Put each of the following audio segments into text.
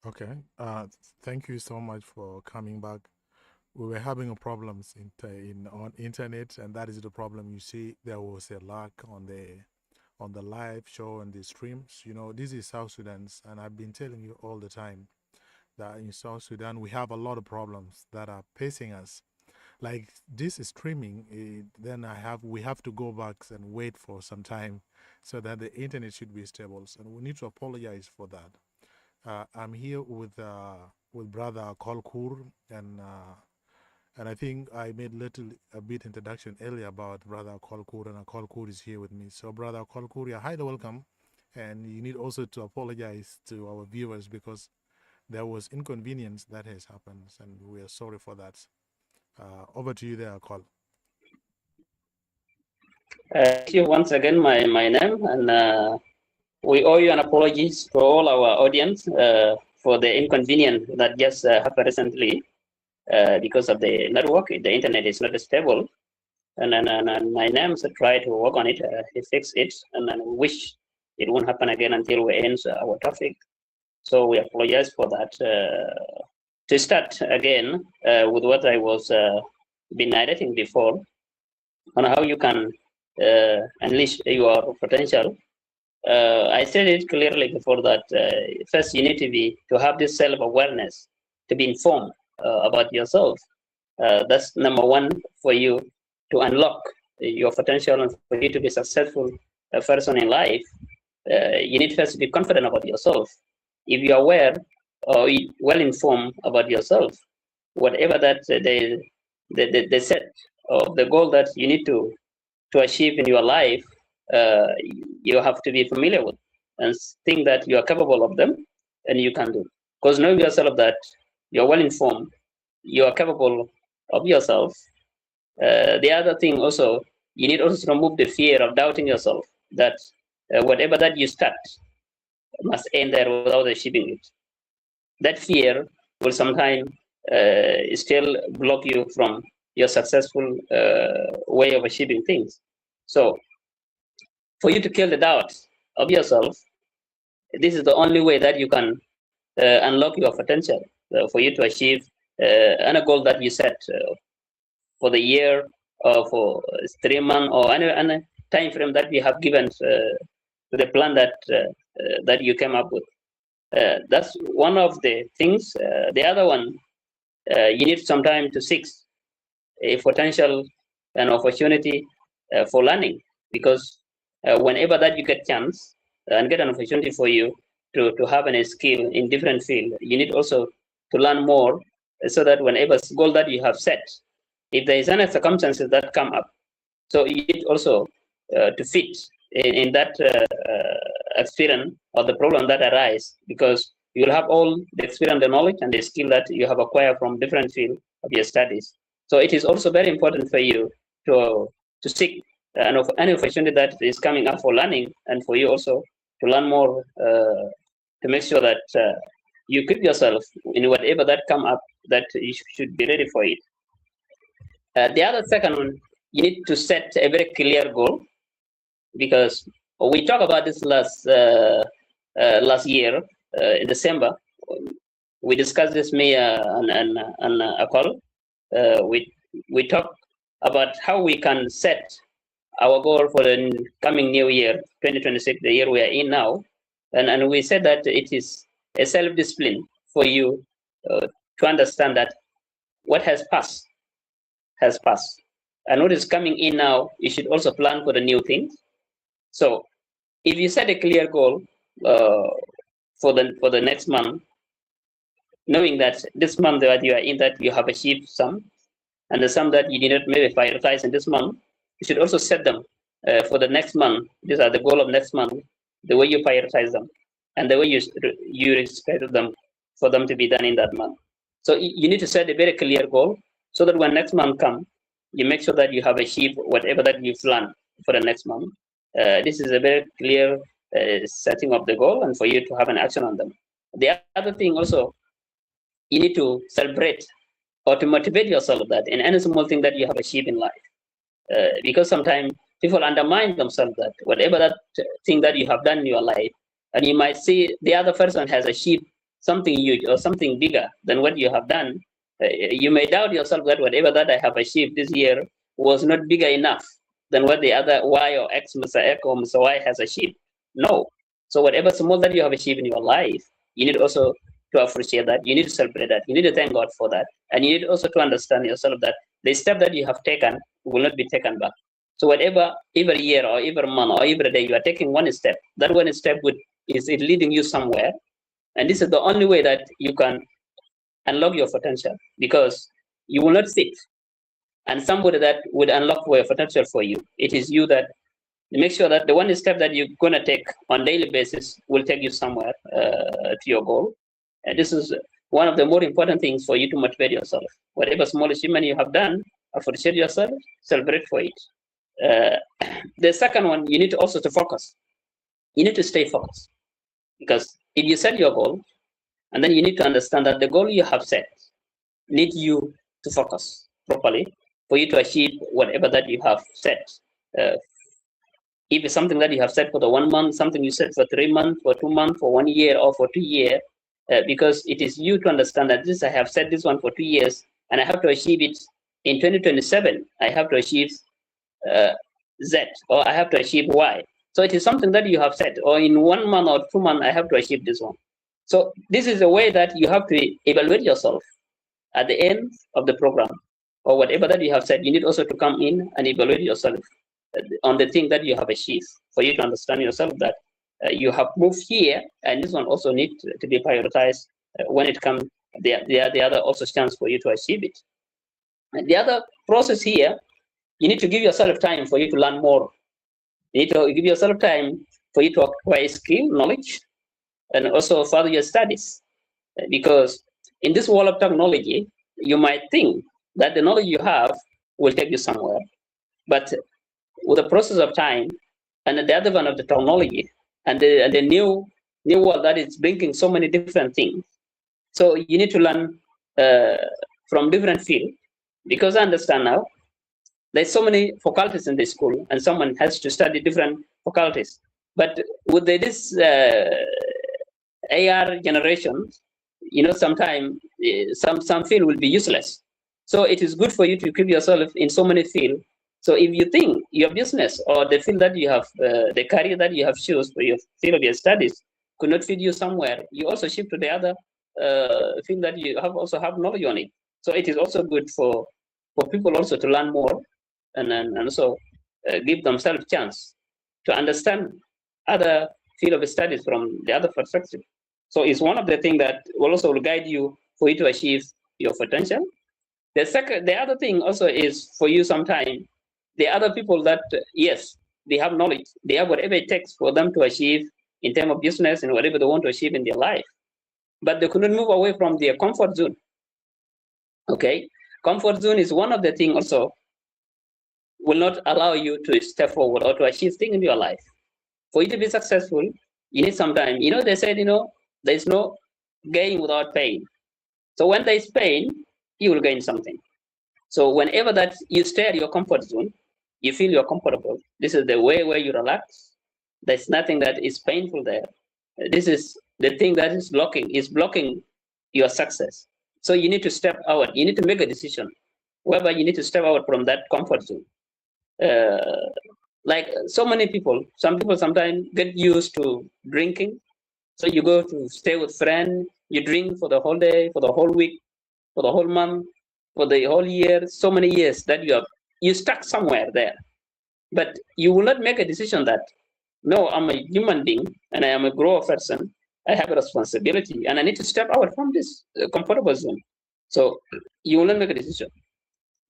Okay. Thank you so much for coming back. We were having a problems in on internet, and that is the problem. You see, there was a lag on the live show and the streams. You know, this is South Sudan, and I've been telling you all the time that in South Sudan we have a lot of problems that are facing us. Like this streaming, then we have to go back and wait for some time so that the internet should be stable, and we need to apologize for that. I'm here with brother Kolkur, and I think I made a bit introduction earlier about brother Kolkur, and Kolkur is here with me. So brother Kolkur, you're highly welcome, and you need also to apologize to our viewers because there was inconvenience that has happened, and we are sorry for that. Over to you there, Kol. Thank you once again, my name, and we owe you an apology to all our audience for the inconvenience that just happened recently because of the network. The internet is not stable, and my name so try to work on it, fix it, and wish it won't happen again until we end our topic. So we apologize for that. To start again with what I was been narrating before on how you can unleash your potential. I said it clearly before that first you need to have this self-awareness, to be informed about yourself. That's number one for you to unlock your potential and for you to be successful person in life. You need first to be confident about yourself. If you're aware or well informed about yourself, whatever that they set of the goal that you need to achieve in your life, you have to be familiar with and think that you are capable of them and you can do. Because knowing yourself that you're well informed, you are capable of yourself. The other thing also, you need also to remove the fear of doubting yourself, that whatever that you start must end there without achieving it. That fear will sometimes still block you from your successful way of achieving things. So for you to kill the doubt of yourself, this is the only way that you can unlock your potential for you to achieve any goal that you set for the year or for 3 months or any time frame that you have given to the plan that you came up with. That's one of the things. The other one, you need some time to seek a potential and opportunity for learning, because whenever that you get chance and get an opportunity for you to have a skill in different field, you need also to learn more so that whenever goal that you have set, if there is any circumstances that come up, so you need also to fit in that experience or the problem that arise, because you will have all the experience, the knowledge, and the skill that you have acquired from different field of your studies. So it is also very important for you to seek any opportunity that is coming up for learning, and for you also to learn more to make sure that you keep yourself in whatever that come up, that you should be ready for it. The other second one, you need to set a very clear goal, because we talked about this last year in December. We discussed this, me and Akol. We talked about how we can set our goal for the coming new year, 2026, the year we are in now, and we said that it is a self-discipline for you to understand that what has passed, and what is coming in now, you should also plan for the new things. So if you set a clear goal for the next month, knowing that this month that you are in, that you have achieved some, and the some that you did not maybe prioritize in this month, you should also set them for the next month. These are the goal of next month, the way you prioritize them, and the way you expect them for them to be done in that month. So you need to set a very clear goal, so that when next month comes, you make sure that you have achieved whatever that you've planned for the next month. This is a very clear setting of the goal, and for you to have an action on them. The other thing also, you need to celebrate or to motivate yourself that in any small thing that you have achieved in life. Because sometimes people undermine themselves that whatever that thing that you have done in your life, and you might see the other person has achieved something huge or something bigger than what you have done, you may doubt yourself that whatever that I have achieved this year was not bigger enough than what the other Y or X, Mr. X or Mr. Y has achieved. No. So whatever small that you have achieved in your life, you need also to appreciate that. You need to celebrate that. You need to thank God for that. And you need also to understand yourself that the step that you have taken will not be taken back. So whatever, every year or every month or every day you are taking one step, that one step is it leading you somewhere. And this is the only way that you can unlock your potential, because you will not sit and somebody that would unlock your potential for you. It is you that make sure that the one step that you're going to take on daily basis will take you somewhere to your goal. And this is one of the more important things for you to motivate yourself. Whatever small achievement you have done, appreciate yourself, celebrate for it. The second one, you need to also to focus. You need to stay focused, because if you set your goal, and then you need to understand that the goal you have set needs you to focus properly for you to achieve whatever that you have set. If it's something that you have set for the 1 month, something you set for 3 months, for 2 months, for 1 year, or for 2 years, because it is you to understand that this I have set this one for 2 years, and I have to achieve it in 2027. I have to achieve Z, or I have to achieve Y. So it is something that you have set, or in 1 month or 2 months, I have to achieve this one. So this is a way that you have to evaluate yourself at the end of the program, or whatever that you have said. You need also to come in and evaluate yourself on the thing that you have achieved, for you to understand yourself that you have moved here, and this one also needs to be prioritized when it comes. The other also chance for you to achieve it. And the other process here, you need to give yourself time for you to learn more. You need to give yourself time for you to acquire skill, knowledge, and also further your studies. Because in this world of technology, you might think that the knowledge you have will take you somewhere. But with the process of time and the advent of the technology and the new world that is bringing so many different things, so you need to learn from different fields. Because I understand now, there's so many faculties in the school, and someone has to study different faculties. But with this AR generation, sometimes some field will be useless. So it is good for you to keep yourself in so many fields. So if you think your business or the field that you have, the career that you have chosen for your field of your studies could not fit you somewhere, you also shift to the other field that you also have knowledge on it. So it is also good for people also to learn more, and also give themselves a chance to understand other field of studies from the other perspective. So it's one of the things that will also guide you for you to achieve your potential. The other thing also is for you sometimes, the other people that, yes, they have knowledge, they have whatever it takes for them to achieve in terms of business and whatever they want to achieve in their life, but they couldn't move away from their comfort zone. Okay, comfort zone is one of the things also will not allow you to step forward or to achieve things in your life. For you to be successful, you need some time. They said, there's no gain without pain. So when there's pain, you will gain something. So whenever that you stay at your comfort zone, you feel you're comfortable. This is the way where you relax. There's nothing that is painful there. This is the thing that is blocking your success. So you need to step out. You need to make a decision whereby you need to step out from that comfort zone. Like so many people, some people sometimes get used to drinking. So you go to stay with friends, you drink for the whole day, for the whole week, for the whole month, for the whole year, so many years that you stuck somewhere there. But you will not make a decision that, no, I'm a human being and I am a grown person. I have a responsibility and I need to step out from this comfortable zone. So you will not make a decision.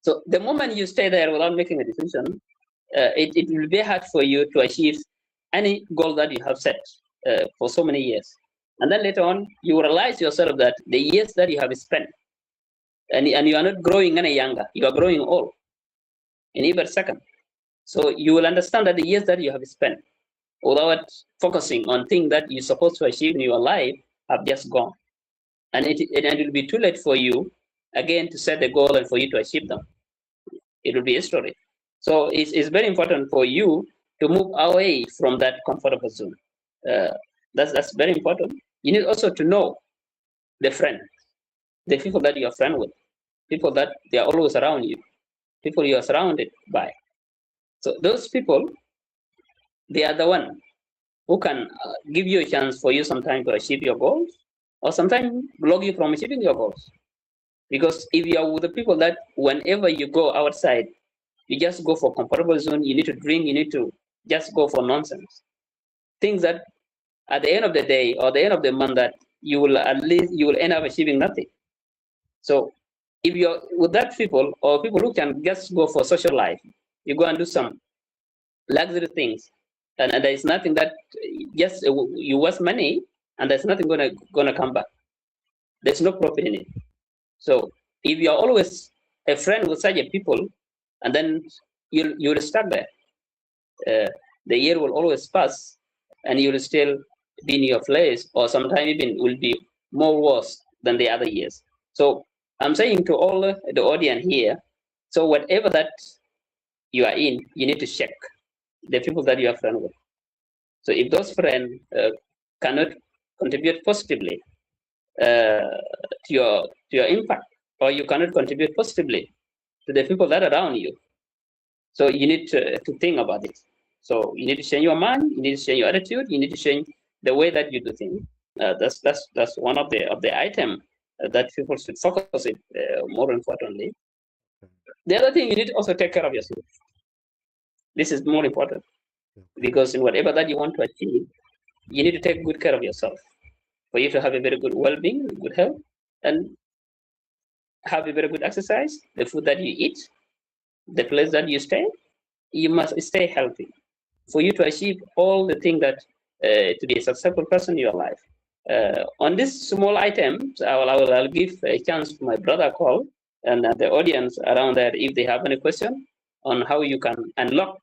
So the moment you stay there without making a decision, it will be hard for you to achieve any goal that you have set for so many years. And then later on, you realize yourself that the years that you have spent, and you are not growing any younger, you are growing old in every second. So you will understand that the years that you have spent without focusing on things that you're supposed to achieve in your life have just gone. And it will be too late for you again to set the goal and for you to achieve them. It will be a story. So it's very important for you to move away from that comfortable zone. That's very important. You need also to know the friend, the people that you are friend with, people that they are always around you, people you are surrounded by. So those people, they are the one who can give you a chance for you sometimes to achieve your goals, or sometimes block you from achieving your goals. Because if you are with the people that whenever you go outside, you just go for comfortable zone, you need to drink, you need to just go for nonsense. Things that at the end of the day or the end of the month that you will at least you will end up achieving nothing. So if you're with that people or people who can just go for social life, you go and do some luxury things, and there is nothing that just you waste money and there's nothing gonna come back. There's no profit in it. So if you are always a friend with such a people, and then you'll stuck there. The year will always pass, and you'll still be in your place, or sometimes even will be more worse than the other years. So I'm saying to all the audience here, so whatever that you are in, you need to check the people that you are friends with. So if those friends cannot contribute positively to your impact, or you cannot contribute positively to the people that are around you, so you need to think about it. So you need to change your mind, you need to change your attitude, you need to change the way that you do things. That's one of the item that people should focus it more importantly. The other thing, you need to also take care of yourself. This is more important because in whatever that you want to achieve, you need to take good care of yourself for you to have a very good well-being, good health, and have a very good exercise. The food that you eat, the place that you stay, you must stay healthy for you to achieve all the things that to be a successful person in your life. On this small items, I'll give a chance to my brother Call and the audience around there if they have any question on how you can unlock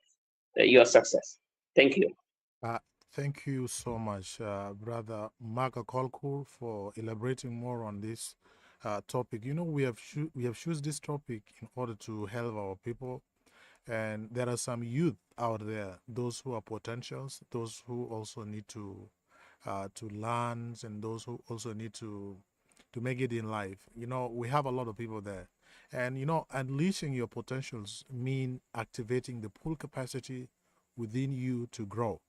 your success. Thank you. Thank you so much, Brother Mark Kolkur, for elaborating more on this topic. You know, we have choose this topic in order to help our people, and there are some youth out there, those who are potentials, those who also need to learn, and those who also need to make it in life. You know, we have a lot of people there, and you know, unleashing your potentials mean activating the full capacity within you to grow.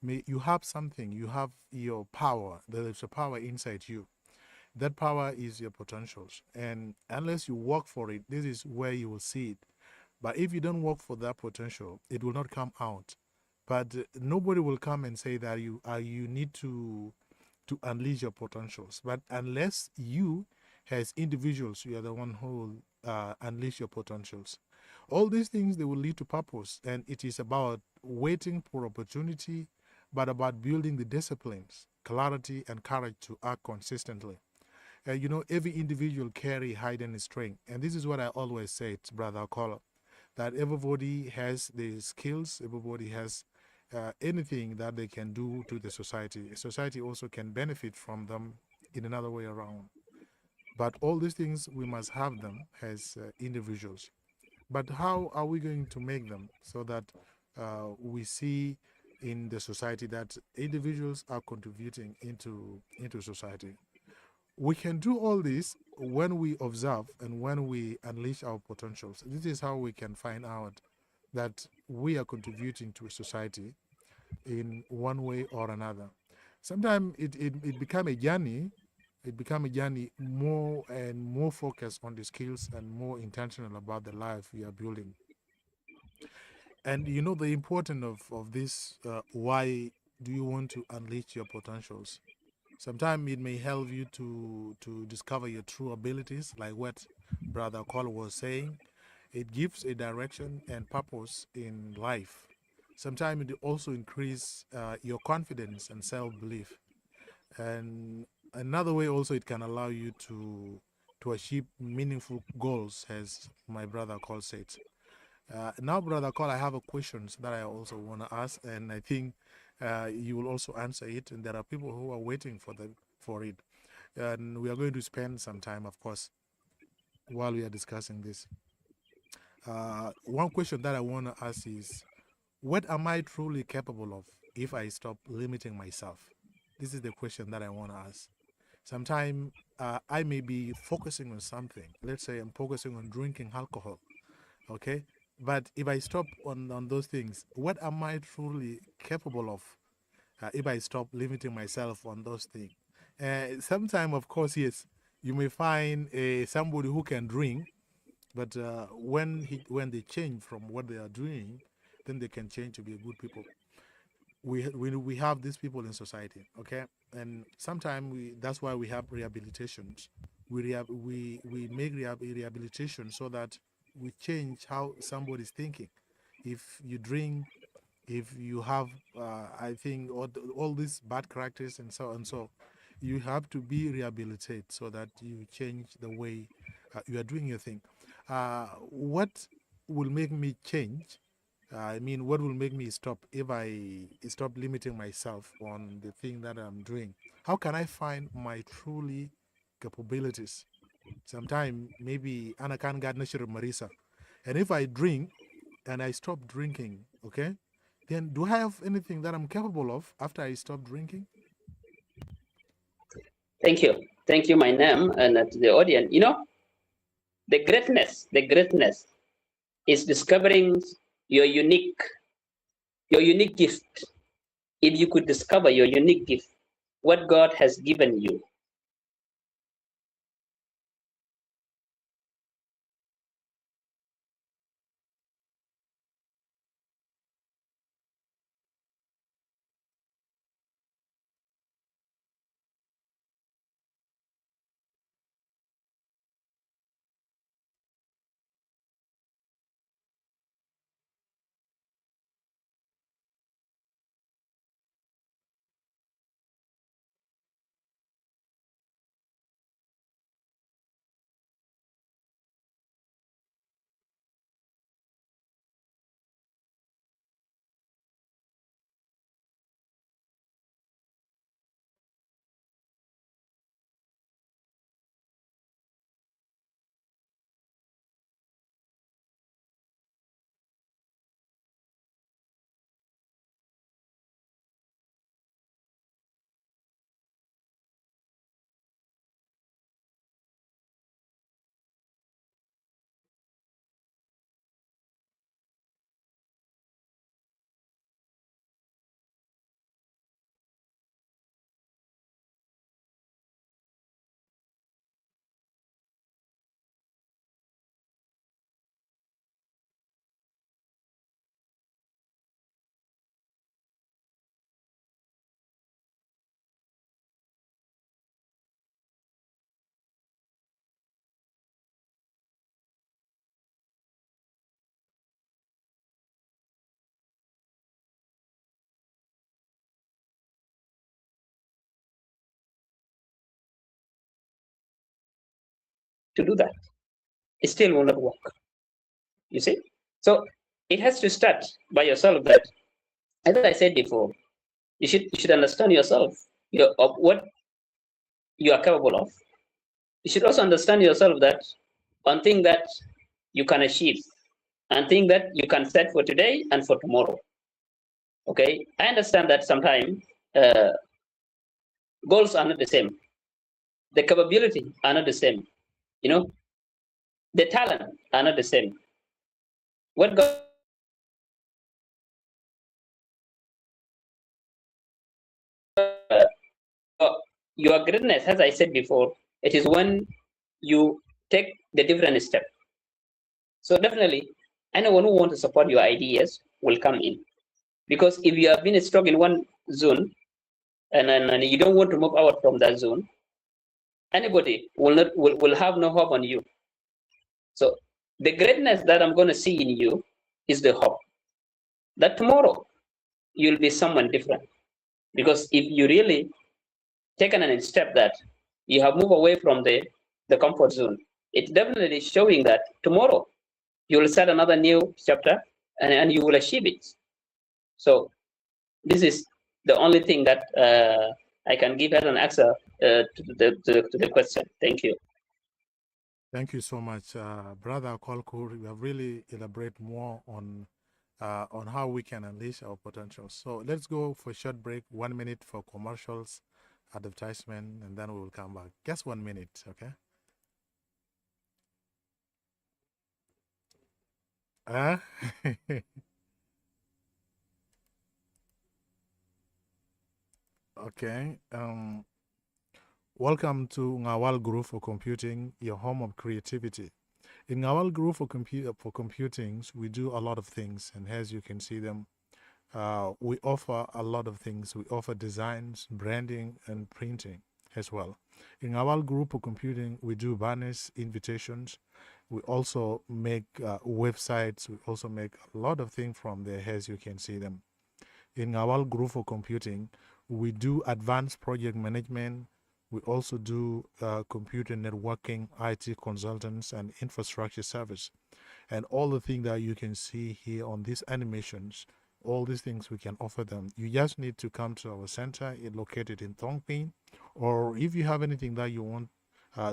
You have something, you have your power. There is a power inside you. That power is your potentials, and unless you work for it, this is where you will see it. But if you don't work for that potential, it will not come out. But nobody will come and say that you need to unleash your potentials. But unless you, as individuals, you are the one who will unleash your potentials. All these things, they will lead to purpose, and it is about waiting for opportunity, but about building the disciplines, clarity, and courage to act consistently. You know, every individual carry hidden strength, and this is what I always say, Brother Kola, that everybody has the skills, everybody has anything that they can do to the society. Society also can benefit from them in another way around. But all these things, we must have them as individuals. But how are we going to make them so that we see in the society that individuals are contributing into society? We can do all this when we observe and when we unleash our potentials. This is how we can find out that we are contributing to a society in one way or another. Sometimes it become a journey. It become a journey more and more focused on the skills and more intentional about the life we are building. And you know the importance of this. Why do you want to unleash your potentials? Sometimes it may help you to discover your true abilities, like what Brother Cole was saying. It gives a direction and purpose in life. Sometimes it also increase your confidence and self-belief. And another way also, it can allow you to achieve meaningful goals, as my brother Cole said. Now, Brother Cole, I have a questions that I also want to ask, and I think you will also answer it. And there are people who are waiting for it, and we are going to spend some time, of course, while we are discussing this. One question that I want to ask is, what am I truly capable of if I stop limiting myself? This is the question that I want to ask. Sometimes I may be focusing on something. Let's say I'm focusing on drinking alcohol, okay? But if I stop on those things, what am I truly capable of if I stop limiting myself on those things? Sometimes, of course, yes, you may find somebody who can drink, but when they change from what they are doing, then they can change to be good people. We have these people in society, okay, and sometimes that's why we have rehabilitations. We make rehabilitation so that we change how somebody's thinking. If you drink, if you have I think all these bad characters and so and so, you have to be rehabilitated so that you change the way you are doing your thing. What will make me change, I mean, what will make me stop if I stop limiting myself on the thing that I'm doing? How can I find my truly capabilities? Sometimes maybe Anakan Gadnashir Marisa. And if I drink and I stop drinking, okay, then do I have anything that I'm capable of after I stop drinking? Thank you. Thank you, my name, and to the audience. You know, the greatness is discovering your unique, your unique gift. If you could discover your unique gift, what God has given you, to do that, it still will not work. You see? So it has to start by yourself that, as I said before, you should understand yourself, of what you are capable of. You should also understand yourself that one thing that you can achieve and thing that you can set for today and for tomorrow. Okay, I understand that sometimes uh, goals are not the same, the capability are not the same, you know, the talent are not the same. What God, your greatness, as I said before, it is when you take the different step. So definitely, anyone who wants to support your ideas will come in, because if you have been stuck in one zone and you don't want to move out from that zone, anybody will have no hope on you. So the greatness that I'm going to see in you is the hope that tomorrow you'll be someone different. Because if you really taken a step that you have moved away from the comfort zone, it's definitely showing that tomorrow you will start another new chapter and you will achieve it. So this is the only thing that I can give as an answer to the question. Thank you. Thank you so much, Brother Kolkur. You have really elaborated more on how we can unleash our potential. So let's go for a short break, 1 minute for commercials. advertisement, and then we will come back. Just 1 minute, okay? Okay. Welcome to Ngawal Group for Computing, your home of creativity. In Ngawal Group for Computing, we do a lot of things, and as you can see them, we offer a lot of things. We offer designs, branding, and printing as well. In Ngawal Group for Computing, we do banners, invitations. We also make websites. We also make a lot of things from there, as you can see them. In Ngawal Group for Computing, we do advanced project management. We also do computer networking, IT consultants, and infrastructure service. And all the things that you can see here on these animations, all these things we can offer them. You just need to come to our center. It's located in Tongping. Or if you have anything that you want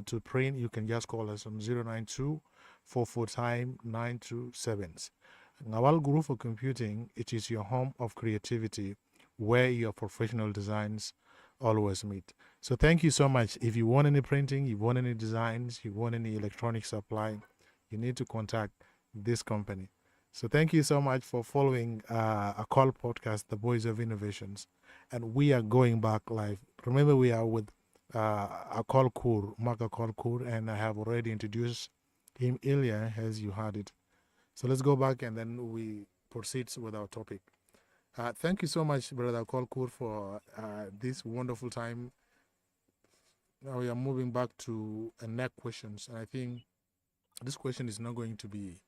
to print, you can just call us on 092-44-927. Ngawal Group for Computing, it is your home of creativity where your professional designs always meet. So thank you so much. If you want any printing, you want any designs, you want any electronic supply, you need to contact this company. So thank you so much for following a call podcast, The Voice of Innovations. And we are going back live. Remember, we are with Akol Kur, Mark Akol Kur, and I have already introduced him earlier as you heard it. So let's go back and then we proceed with our topic. Thank you so much, Brother Kolkur, for this wonderful time. Now we are moving back to next questions, and I think this question is not going to be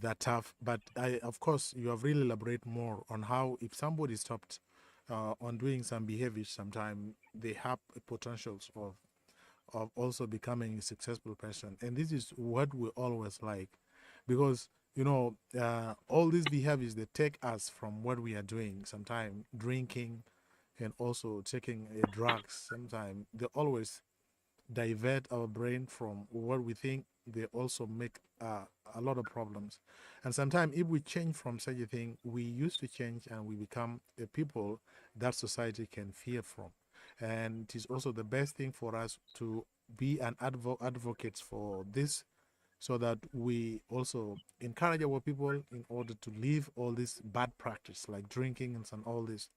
that tough. But of course, you have really elaborated more on how if somebody stopped on doing some behaviors, sometimes they have potentials of also becoming a successful person, and this is what we always like, because all these behaviors, they take us from what we are doing. Sometimes drinking and also taking drugs, sometimes they always divert our brain from what we think. They also make a lot of problems. And sometimes if we change from such a thing, we used to change and we become a people that society can fear from. And it is also the best thing for us to be an advocate for this, so that we also encourage our people in order to leave all this bad practice like drinking and all this.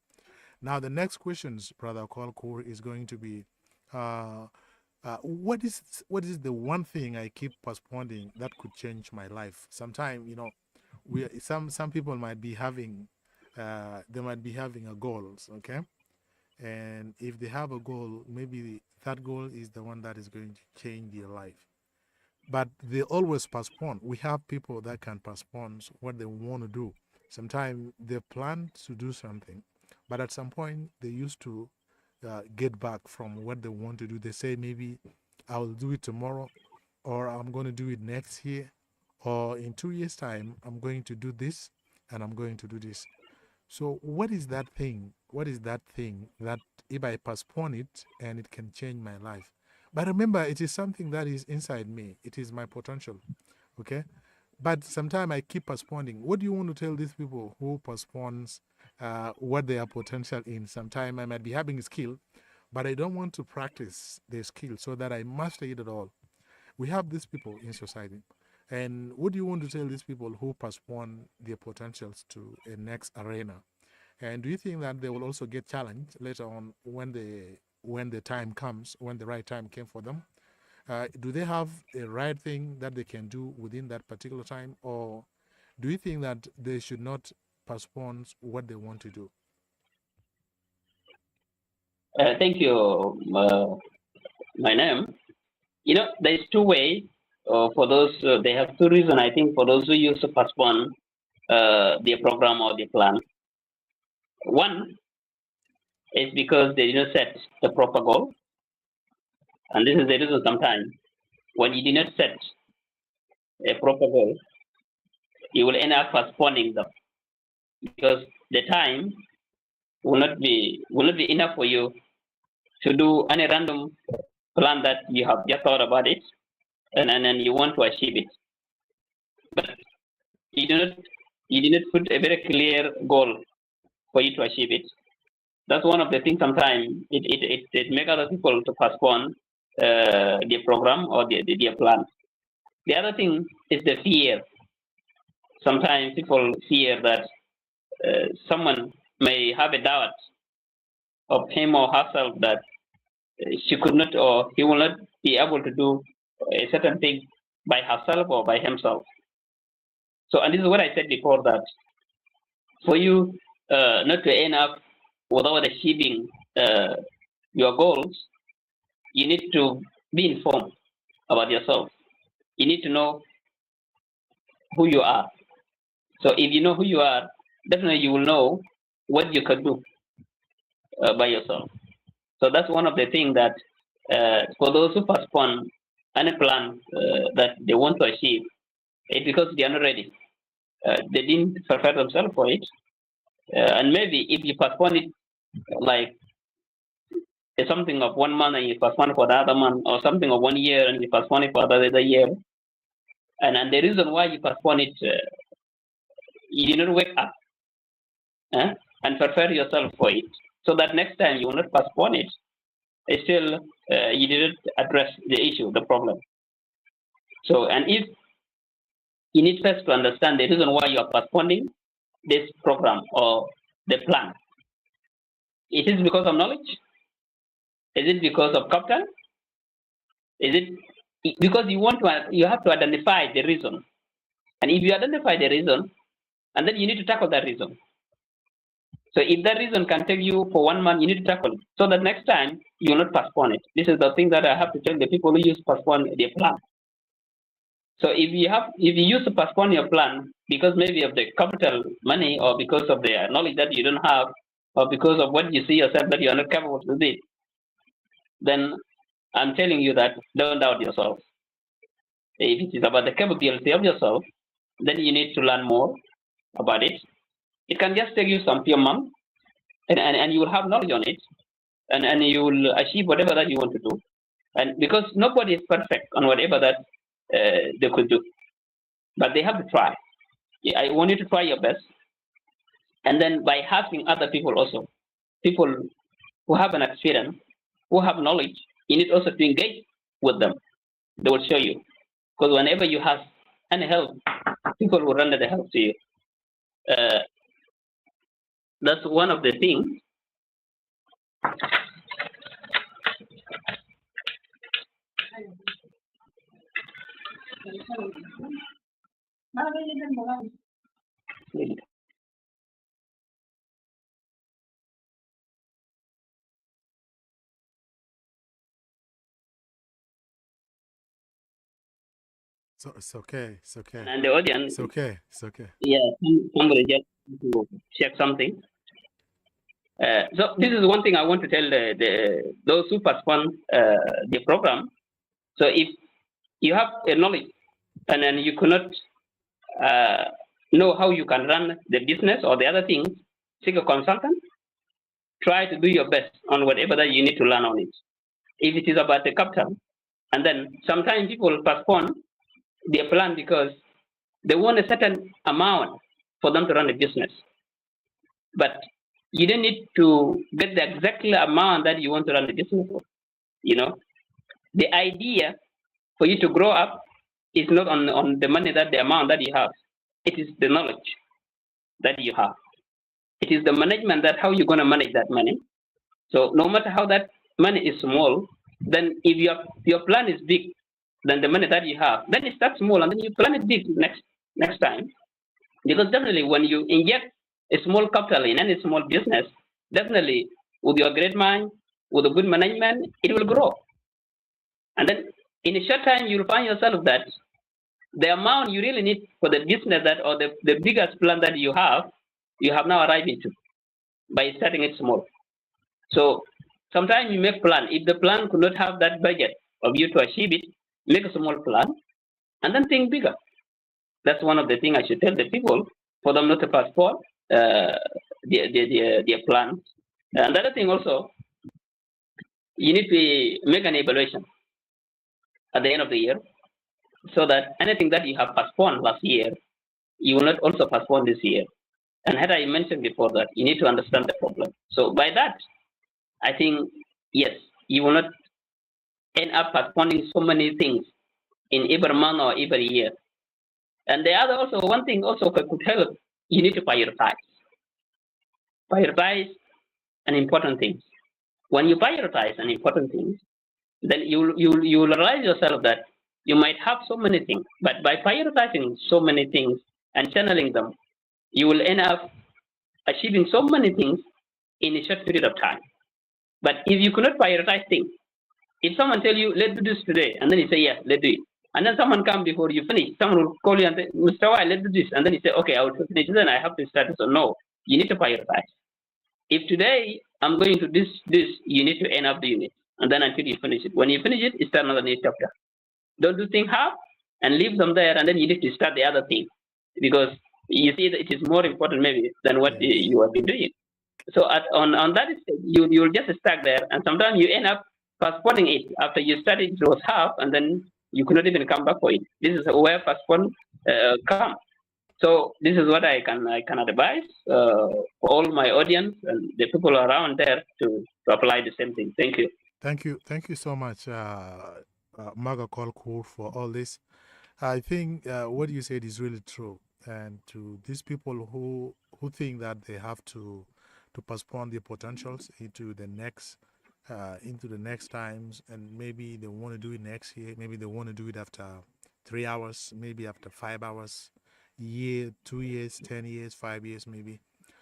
Now, the next questions, Brother Kolkur, is going to be, what is the one thing I keep postponing that could change my life? Sometimes, some people might be having, they might be having a goals, okay? And if they have a goal, maybe that goal is the one that is going to change their life. But they always postpone. We have people that can postpone what they want to do. Sometimes they plan to do something, but at some point they used to get back from what they want to do. They say, maybe I will do it tomorrow, or I'm going to do it next year, or in 2 years' time, I'm going to do this and I'm going to do this. So what is that thing? What is that thing that if I postpone it and it can change my life? But remember, it is something that is inside me. It is my potential, okay? But sometimes I keep postponing. What do you want to tell these people who postpones what their potential in? Sometimes I might be having a skill, but I don't want to practice the skill so that I master it at all. We have these people in society. And what do you want to tell these people who postpone their potentials to a next arena? And do you think that they will also get challenged later on when the time comes, when the right time came for them? Do they have a right thing that they can do within that particular time? Or do you think that they should not postpone what they want to do? Thank you, my name. There's two ways for those. They have two reasons, I think, for those who used to postpone their program or their plan. One is because they did not set the proper goal. And this is the reason sometimes when you do not set a proper goal, you will end up postponing them because the time will not be enough for you to do any random plan that you have just thought about it and then you want to achieve it. But you did not put a very clear goal for you to achieve it. That's one of the things sometimes it makes other people to postpone their program or their plan. The other thing is the fear. Sometimes people fear that someone may have a doubt of him or herself that she could not or he will not be able to do a certain thing by herself or by himself. So, and this is what I said before, that for you not to end up without achieving your goals, you need to be informed about yourself. You need to know who you are. So if you know who you are, definitely you will know what you can do by yourself. So that's one of the things that for those who postpone any plan that they want to achieve, it's because they are not ready. They didn't prepare themselves for it. And maybe if you postpone it, like something of 1 month and you postpone it for the other month, or something of 1 year and you postpone it for the other year, and the reason why you postpone it, you did not wake up and prepare yourself for it, so that next time you will not postpone it. Still, you didn't address the issue, the problem. So, and if you need first to understand the reason why you are postponing this program or the plan, it is because of knowledge? Is it because of capital? Is it because you want to? You have to identify the reason, and if you identify the reason, and then you need to tackle that reason. So if that reason can take you for 1 month, you need to tackle it, so that next time you will not postpone it. This is the thing that I have to tell the people who use postpone their plan. So if you use to postpone your plan because maybe of the capital money, or because of the knowledge that you don't have, or because of what you see yourself that you are not capable to do, then I'm telling you that don't doubt yourself. If it is about the capability of yourself, then you need to learn more about it. It can just take you some few months, and you will have knowledge on it, and you will achieve whatever that you want to do. And because nobody is perfect on whatever that they could do, but they have to try. I want you to try your best, and then by having other people also, people who have an experience, who have knowledge, you need also to engage with them. They will show you, because whenever you have any help, people will render the help to you. That's one of the things. So it's okay. It's okay. And the audience, It's okay. It's okay. yeah, somebody just to check something. So this is one thing I want to tell those who postpone the program. So if you have a knowledge and then you cannot know how you can run the business or the other things, seek a consultant. Try to do your best on whatever that you need to learn on it. If it is about the capital, and then sometimes people postpone their plan because they want a certain amount for them to run a business. But you don't need to get the exact amount that you want to run the business for. You know, the idea for you to grow up is not on the money, that the amount that you have. It is the knowledge that you have. It is the management, that how you're going to manage that money. So no matter how that money is small, then if your plan is big, then the money that you have, then it starts small and then you plan it big next time. Because definitely when you inject a small capital in any small business, definitely with your great mind, with a good management, it will grow. And then in a short time, you'll find yourself that the amount you really need for the business that, or the biggest plan that you have now arrived into by starting it small. So sometimes you make plan. If the plan could not have that budget of you to achieve it, make a small plan and then think bigger. That's one of the things I should tell the people, for them not to postpone their plans. And the other thing also, you need to make an evaluation at the end of the year, so that anything that you have postponed last year, you will not also postpone this year. And had I mentioned before that you need to understand the problem. So by that, I think yes, you will not end up postponing so many things in every month or every year. And the other also one thing also could help. You need to prioritize. Prioritize an important things. When you prioritize an important things, then you will realize yourself that you might have so many things, but by prioritizing so many things and channeling them, you will end up achieving so many things in a short period of time. But if you cannot prioritize things, if someone tell you let's do this today, and then you say yes, let's do it, and then someone come before you finish, someone will call you and say, Mr. Y, let's do this, and then you say, okay, I will finish, then I have to start. So no, you need to prioritize. If today I'm going to this, you need to end up doing it, and then until you finish it. When you finish it, start another new chapter. Don't do things half and leave them there, and then you need to start the other thing because you see that it is more important maybe than what Yes. you have been doing. So on that stage, you'll just stuck there, and sometimes you end up postponing it after you started it was half, and then you could not even come back for it. This is where postpone come. So this is what I can advise for all my audience and the people around there to apply the same thing. Thank you. Thank you so much, Maga Kolkur, for all this. I think what you said is really true. And to these people who think that they have to postpone their potentials into the next times, and maybe they want to do it next year, maybe they want to do it after 3 hours, maybe after 5 hours, year, 2 years, 10 years, 5 years, maybe.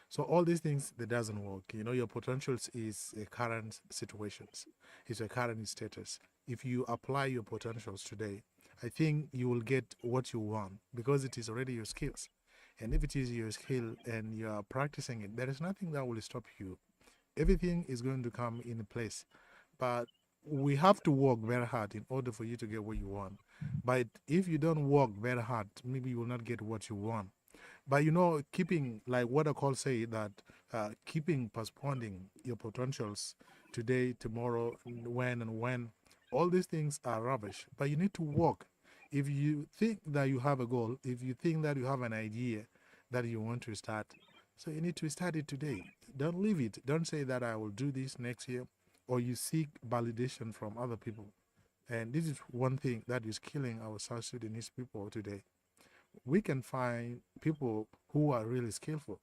So all these things that doesn't work. You know, your potentials is a current situations, it's a current status. If you apply your potentials today, I think you will get what you want because it is already your skills. And if it is your skill and you are practicing it, there is nothing that will stop you. Everything is going to come in place. But we have to work very hard in order for you to get what you want. But if you don't work very hard, maybe you will not get what you want. But you know, keeping, like what I call say that keeping postponing your potentials today, tomorrow, when, all these things are rubbish. But you need to work. If you think that you have a goal, if you think that you have an idea that you want to start, so you need to start it today. Don't leave it. Don't say that I will do this next year, or you seek validation from other people. And this is one thing that is killing our South Sudanese people today. We can find people who are really skillful,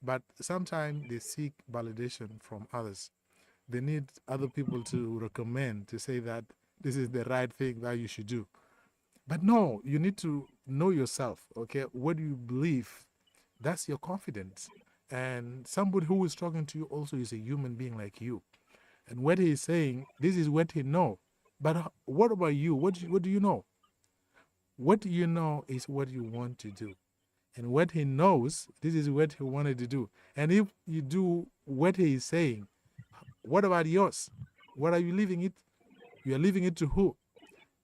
but sometimes they seek validation from others. They need other people to recommend, to say that this is the right thing that you should do. But no, you need to know yourself, okay? What do you believe? That's your confidence. And somebody who is talking to you also is a human being like you. And what he is saying, this is what he know. But what about you? What do you know? What do you know is what you want to do. And what he knows, this is what he wanted to do. And if you do what he is saying, what about yours? What are you leaving it? You are leaving it to who?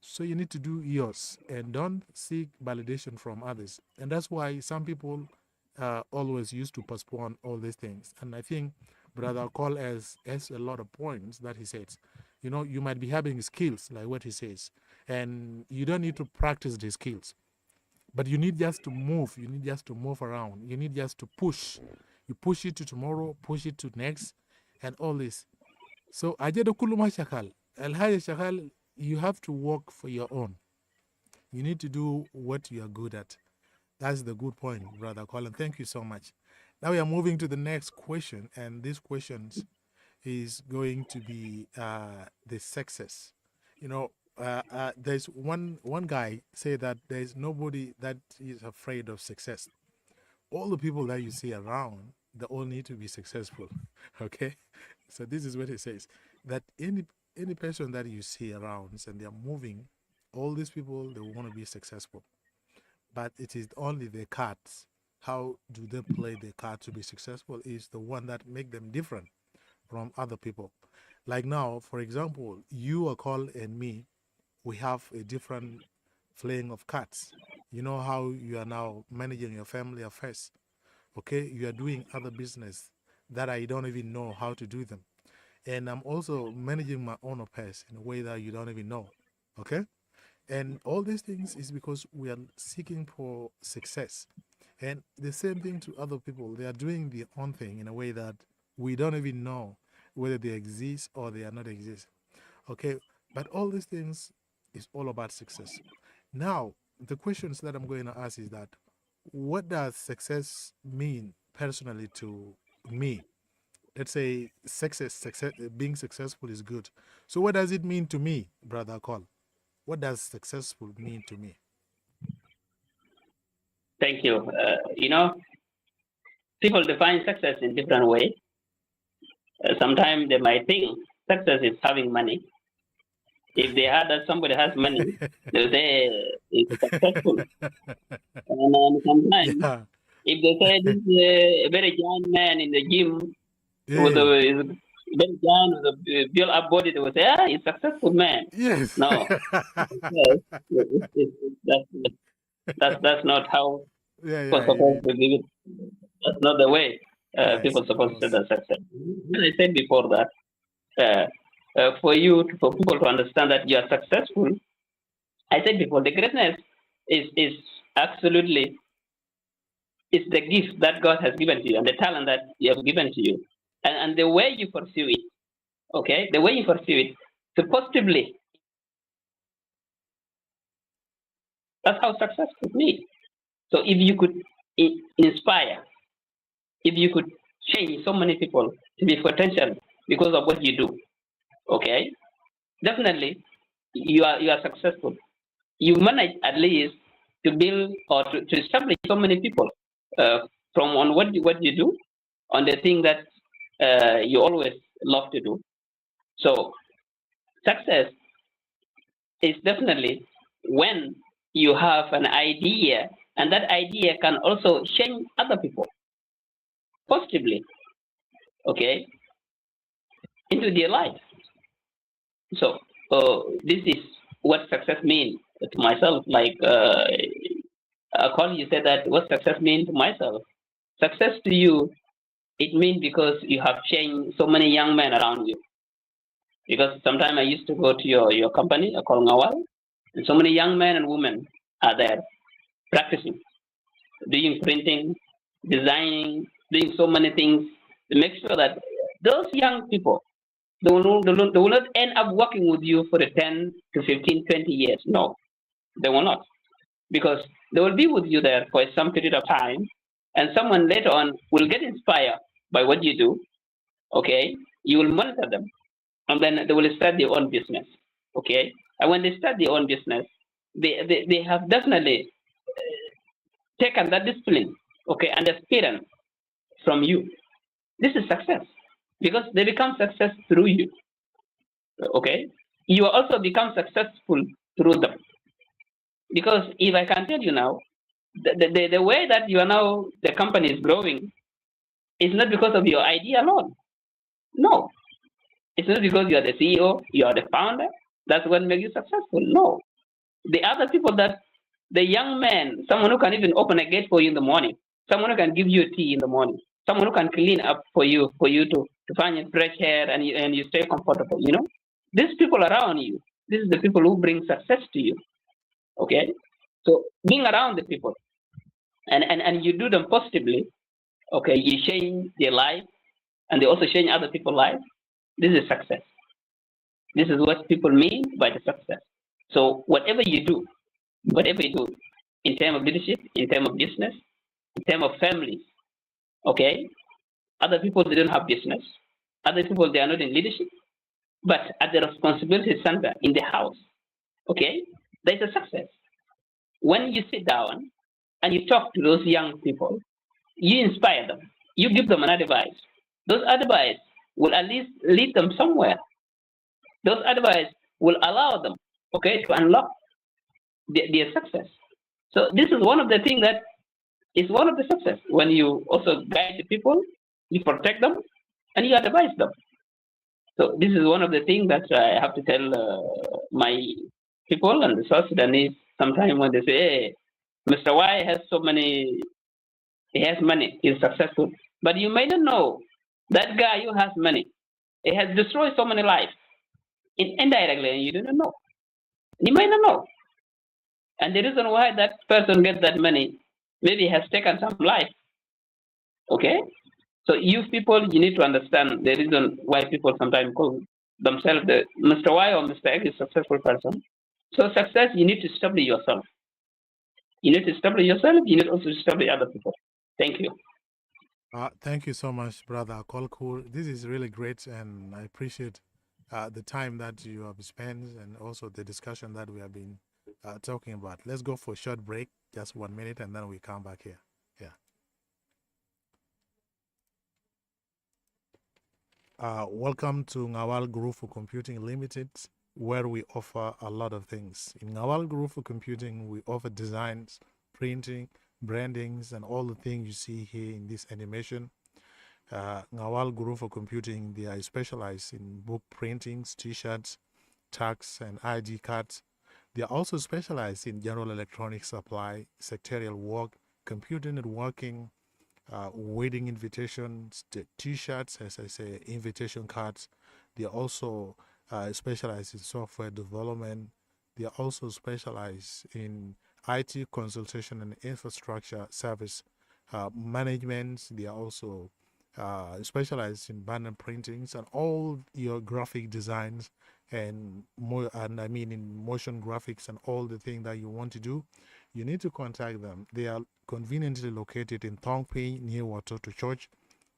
So you need to do yours and don't seek validation from others. And that's why some people always used to postpone all these things. And I think Brother Cole has a lot of points that he says. You know, you might be having skills like what he says, and you don't need to practice the skills, but you need just to move. You need just to move around. You need just to push. You push it to tomorrow, push it to next, and all this. So ajado kuluma shakal. Al haya shakal, you have to work for your own. You need to do what you are good at. That's the good point, Brother Colin. Thank you so much. Now we are moving to the next question, and this question is going to be the success. You know, there's one guy say that there's nobody that is afraid of success. All the people that you see around, they all need to be successful. Okay, so this is what he says, that any person that you see around and they're moving, all these people, they want to be successful, but it is only the cards. How do they play the card to be successful is the one that make them different from other people. Like now, for example, you are called and me, we have a different playing of cards. You know how you are now managing your family affairs. Okay, you are doing other business that I don't even know how to do them. And I'm also managing my own affairs in a way that you don't even know. Okay? And all these things is because we are seeking for success. And the same thing to other people. They are doing their own thing in a way that we don't even know whether they exist or they are not exist. Okay, but all these things is all about success. Now, the questions that I'm going to ask is that what does success mean personally to me? Let's say success, being successful is good. So what does it mean to me, brother Call? What does successful mean to me? Thank you. People define success in different ways. Sometimes they might think success is having money. If they heard that somebody has money, they'll say it's successful. And sometimes, Yeah, if they say this is a very giant man in the gym with yeah, a very giant with a built up body, they will say, ah, he's a successful man. yes. No, yes, that's not how Yeah, people yeah, it supposed is. to give it. That's not the way Yes, people of supposed to say course. that success. As I said before that, for people to understand that you are successful, I said before, the greatness is absolutely is the gift that God has given to you and the talent that you have given to you, and the way you pursue it. Okay, the way you pursue it, so positively, that's how success could be. So if you could inspire, if you could change so many people to be potential because of what you do, okay, definitely you are successful. You manage at least to build or to establish so many people uh, from on what you do on the thing that you always love to do. So success is definitely when you have an idea and that idea can also change other people positively, okay, into their life. So this is what success means to myself. Like Colin, you said that what success means to myself. Success to you, it means because you have changed so many young men around you. Because sometimes I used to go to your company, called Ngawal, and so many young men and women are there practicing, doing printing, designing, doing so many things to make sure that those young people, they will not end up working with you for the 10 to 15, 20 years. No, they will not. Because they will be with you there for some period of time, and someone later on will get inspired by what you do. Okay, you will monitor them, and then they will start their own business. Okay, and when they start their own business, they have definitely taken that discipline, okay, and experience from you. This is success because they become success through you. Okay, you also become successful through them. Because if I can tell you now, the way that you are now, the company is growing is not because of your idea alone. No, it's not because you are the CEO, you are the founder. That's what makes you successful. No, the other people that the young man, someone who can even open a gate for you in the morning, someone who can give you tea in the morning, someone who can clean up for you to find fresh air and you stay comfortable. These people around you, this is the people who bring success to you. Okay, so being around the people and you do them positively. Okay, you change their life and they also change other people's lives. This is success. This is what people mean by the success. So whatever you do in terms of leadership, in terms of business, in terms of families, okay, other people they don't have business. Other people they are not in leadership, but at the responsibility center in the house, okay, there's a success. When you sit down and you talk to those young people, you inspire them, you give them an advice. Those advice will at least lead them somewhere. Those advice will allow them, okay, to unlock their success. So this is one of the things that is one of the success when you also guide the people, you protect them, and you advise them. So this is one of the things that I have to tell my people and the South Sudanese sometimes when they say, hey, Mr. Y has so many, he has money, he's successful. But you may not know that guy who has money, he has destroyed so many lives indirectly, and you do not know. You might not know. And the reason why that person gets that money maybe has taken some life. Okay, so you people, you need to understand the reason why people sometimes call themselves the Mr. Y or Mr. X is a successful person. So success, you need to establish yourself. You need to establish yourself. You need also to establish other people. Thank you. Thank you so much, brother Kolkur. This is really great, and I appreciate the time that you have spent and also the discussion that we have been talking about. Let's go for a short break, just 1 minute, and then we come back here. Yeah. Welcome to Ngawal Group for Computing Limited, where we offer a lot of things. In Ngawal Group for Computing, we offer designs, printing, brandings, and all the things you see here in this animation. Ngawal Group for Computing, they are specialized in book printings, t-shirts, tags, and ID cards. They are also specialized in general electronic supply, secretarial work, computer networking, wedding invitations, the t-shirts, as I say, invitation cards. They are also specialized in software development. They are also specialized in IT consultation and infrastructure service management. They are also specialized in banner printings and all your graphic designs and more, and I mean in motion graphics and all the things that you want to do. You need to contact them. They are conveniently located in Tongpei near Watoto Church,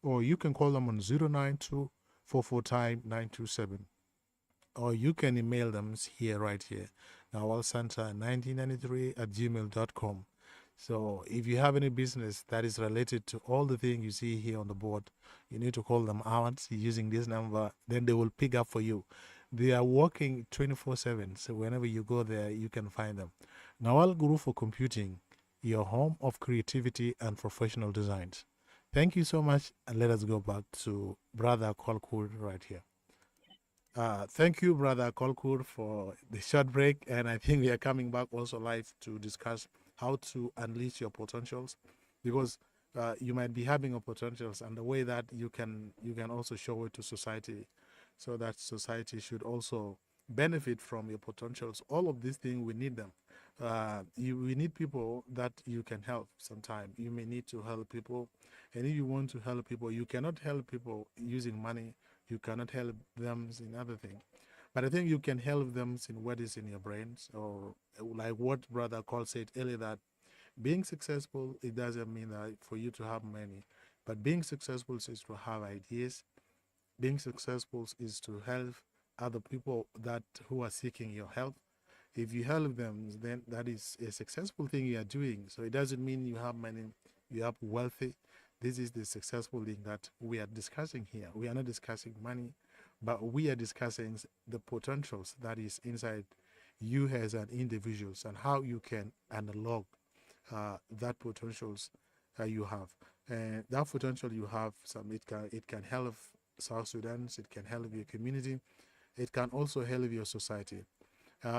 or you can call them on 092 927, or you can email them here right here, nawalsanta1993 at gmail.com. So if you have any business that is related to all the things you see here on the board, you need to call them out using this number, then they will pick up for you. They are working 24/7, so whenever you go there, you can find them. Nawal Guru for Computing, your home of creativity and professional designs. Thank you so much, and let us go back to Brother Kolkur right here. Thank you, Brother Kolkur, for the short break, and I think we are coming back also live to discuss how to unleash your potentials, because you might be having a potentials, and the way that you can also show it to society, so that society should also benefit from your potentials. All of these things, we need them. We need people that you can help. Sometimes you may need to help people, and if you want to help people, you cannot help people using money. You cannot help them in other things. But I think you can help them in what is in your brains, or like what Brother Cole said earlier, that being successful, it doesn't mean that for you to have money, but being successful is to have ideas. Being successful is to help other people that who are seeking your help. If you help them, then that is a successful thing you are doing. So it doesn't mean you have money, you have wealthy. This is the successful thing that we are discussing here. We are not discussing money, but we are discussing the potentials that is inside you as an individual, and how you can unlock that potentials you have. And that potential you have, it can help South Sudan, it can help your community, it can also help your society.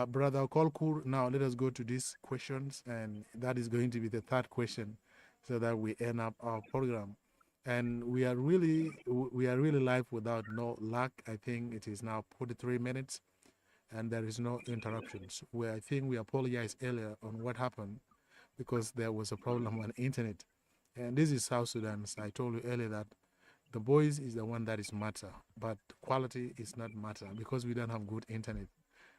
Brother Kolkur, now let us go to these questions, and that is going to be the third question, so that we end up our program. And we are really live without no lag. I think it is now 43 minutes, and there is no interruptions. Where I think we apologized earlier on what happened, because there was a problem on internet. And this is South Sudan. So I told you earlier that the voice is the one that is matter, but quality is not matter, because we don't have good internet.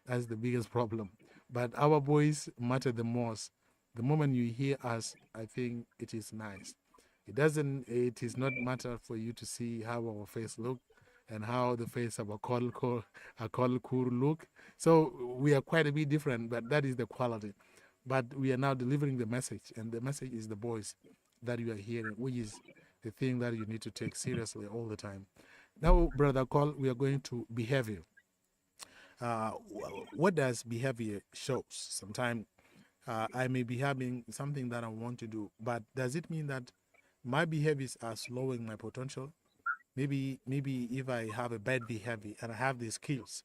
That's the biggest problem. But our voice matter the most. The moment you hear us, I think it is nice. It is not matter for you to see how our face look and how the face of a Kolkur look. So we are quite a bit different, but that is the quality. But we are now delivering the message, and the message is the voice that you are hearing, which is the thing that you need to take seriously all the time. Now, Brother Cole, we are going to behavior. What does behavior shows? Sometimes I may be having something that I want to do, but does it mean that my behaviors are slowing my potential? Maybe if I have a bad behavior and I have the skills,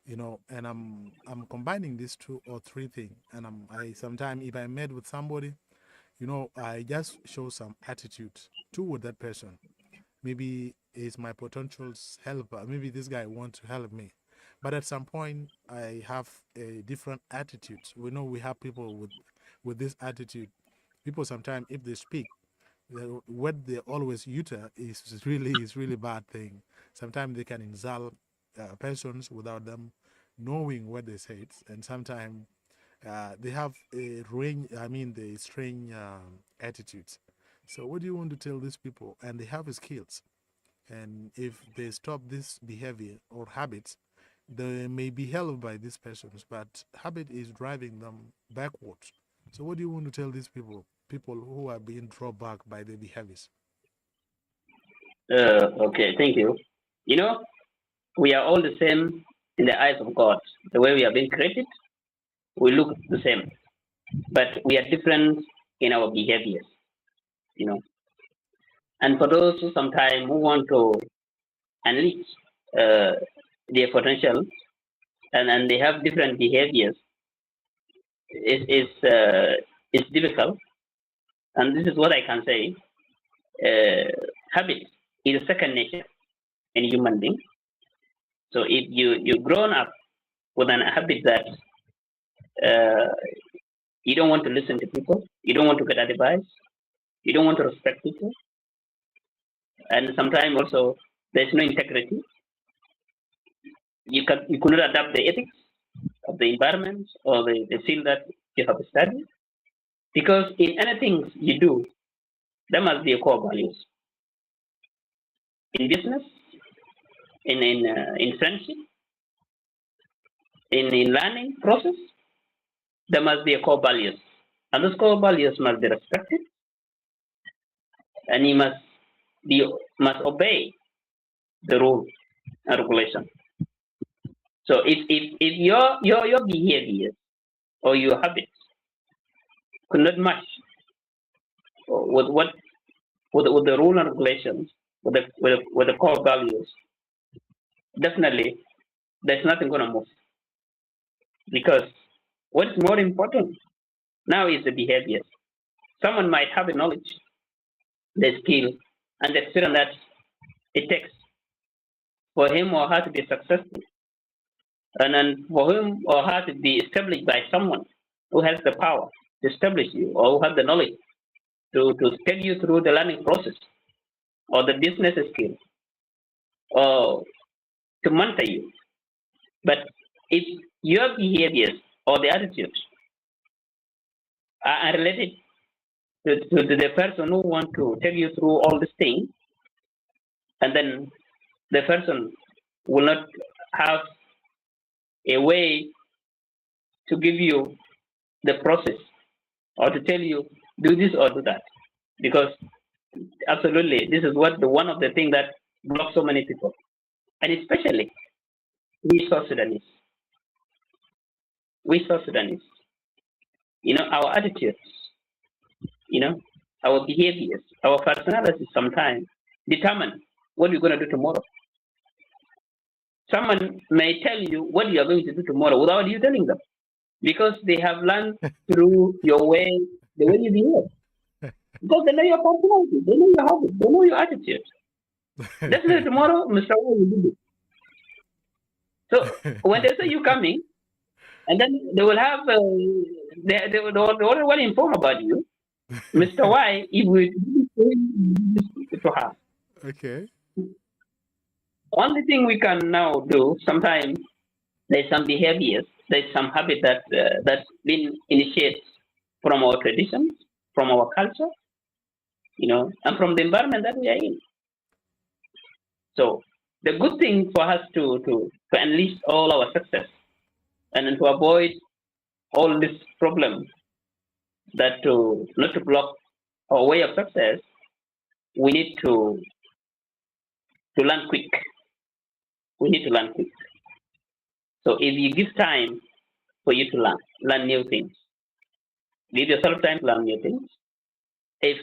and I'm combining these two or three things, and I sometimes, if I met with somebody, I just show some attitude toward that person. Maybe it's my potential's helper. Maybe this guy wants to help me. But at some point, I have a different attitude. We know we have people with this attitude, People sometimes, if they speak, what they always utter is really bad thing. Sometimes they can insult persons without them knowing what they said, and sometimes they have a range. I mean, the strange attitudes. So, what do you want to tell these people? And they have skills, and if they stop this behavior or habits, they may be helped by these persons, but habit is driving them backwards. So, what do you want to tell these people? People who are being drawn back by their behaviors. Okay, thank you. You know, we are all the same in the eyes of God. The way we have been created, we look the same, but we are different in our behaviors. You know, and for those who sometimes who want to unleash uh, their potential and they have different behaviors, it's difficult. And this is what I can say: habit is a second nature in human being. So if you grown up with an habit that uh, you don't want to listen to people, you don't want to get advice, you don't want to respect people, and sometimes also there's no integrity. You could not adapt the ethics of the environment or the field that you have studied. Because in anything you do, there must be a core values. In business, in friendship, in learning process, there must be a core values. And those core values must be respected, and you must obey the rule and regulation. So if your behaviors or your habits could not match with with the rule and regulations, with the core values, definitely there's nothing gonna move. Because what's more important now is the behaviors. Someone might have the knowledge, the skill, and the experience that it takes for him or her to be successful, and then for him or her to be established by someone who has the power to establish you or who has the knowledge to take you through the learning process or the business skill or to mentor you. But if your behaviors or the attitudes are related to the person who want to take you through all these things, and then the person will not have a way to give you the process or to tell you do this or do that, because absolutely this is what one of the things that blocks so many people, and especially we South Sudanese. We South Sudanese, our attitudes, our behaviors, our personalities sometimes determine what you're going to do tomorrow. Someone may tell you what you are going to do tomorrow without you telling them, because they have learned through your way, the way you behave. Because they know your personality, they know your habits, they know your attitude. Definitely tomorrow, Mr. Wong will do this. So when they say you're coming, and then they will have, they already well inform about you, Mr. Y, if we to her. Okay. Only thing we can now do, sometimes there's some behaviors, there's some habit that's been initiated from our traditions, from our culture, and from the environment that we are in. So the good thing for us to unleash all our success and to avoid all these problems, that to not to block our way of success, we need to learn quick. We need to learn quick. So if you give time for you to learn new things, give yourself time to learn new things. If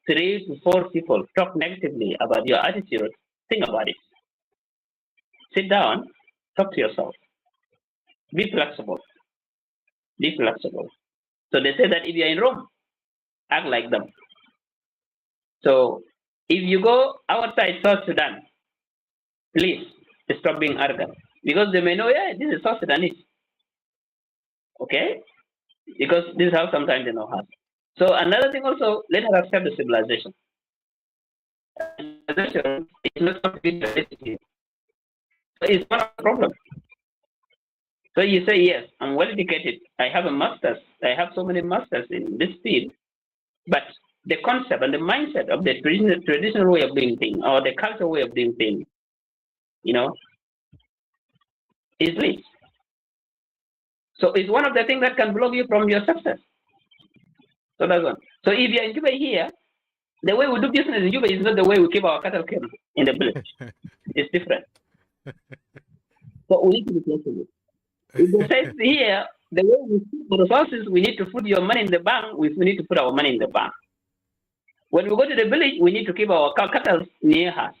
3 to 4 people talk negatively about your attitude, think about it. Sit down, talk to yourself. Be flexible. Be flexible. So they say that if you're in Rome, act like them. So if you go outside South Sudan, please stop being arrogant, because they may know, yeah, this is South Sudanese. Okay? Because this is how sometimes they know us. So another thing also, let us accept the civilization. Civilization is not something related. So it's one of the problems. So you say, yes, I'm well educated. I have a master's. I have so many masters in this field. But the concept and the mindset of the traditional way of doing things or the cultural way of doing things, you know, is weak. So it's one of the things that can block you from your success. So that's one. So if you're in Juba here, the way we do business in Juba is not the way we keep our cattle in the village. It's different. So we need to be flexible. If they say here, the way we keep the resources, we need to put your money in the bank, we need to put our money in the bank. When we go to the village, we need to keep our cattle near us.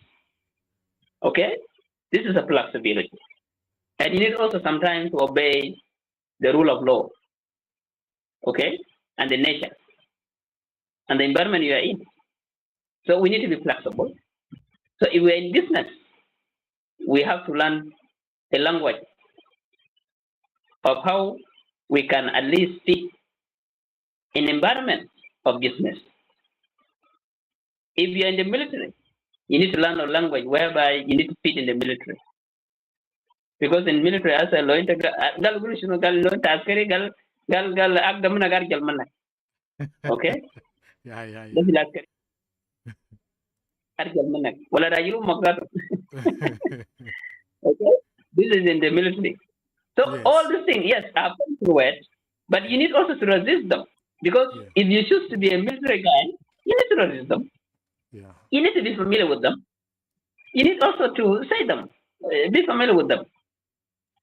Okay? This is a flexibility. And you need also sometimes to obey the rule of law. Okay? And the nature. And the environment you are in. So we need to be flexible. So if we're in business, we have to learn a language of how we can at least speak in environment of business. If you're in the military, you need to learn a language whereby you need to fit in the military. Because in military, as a law, okay? Yeah. Okay? This is in the military. So Yes. all these things, yes, are through it, but you need also to resist them. Because if you choose to be a military guy, you need to resist them. Yeah. You need to be familiar with them. You need also to say them, be familiar with them.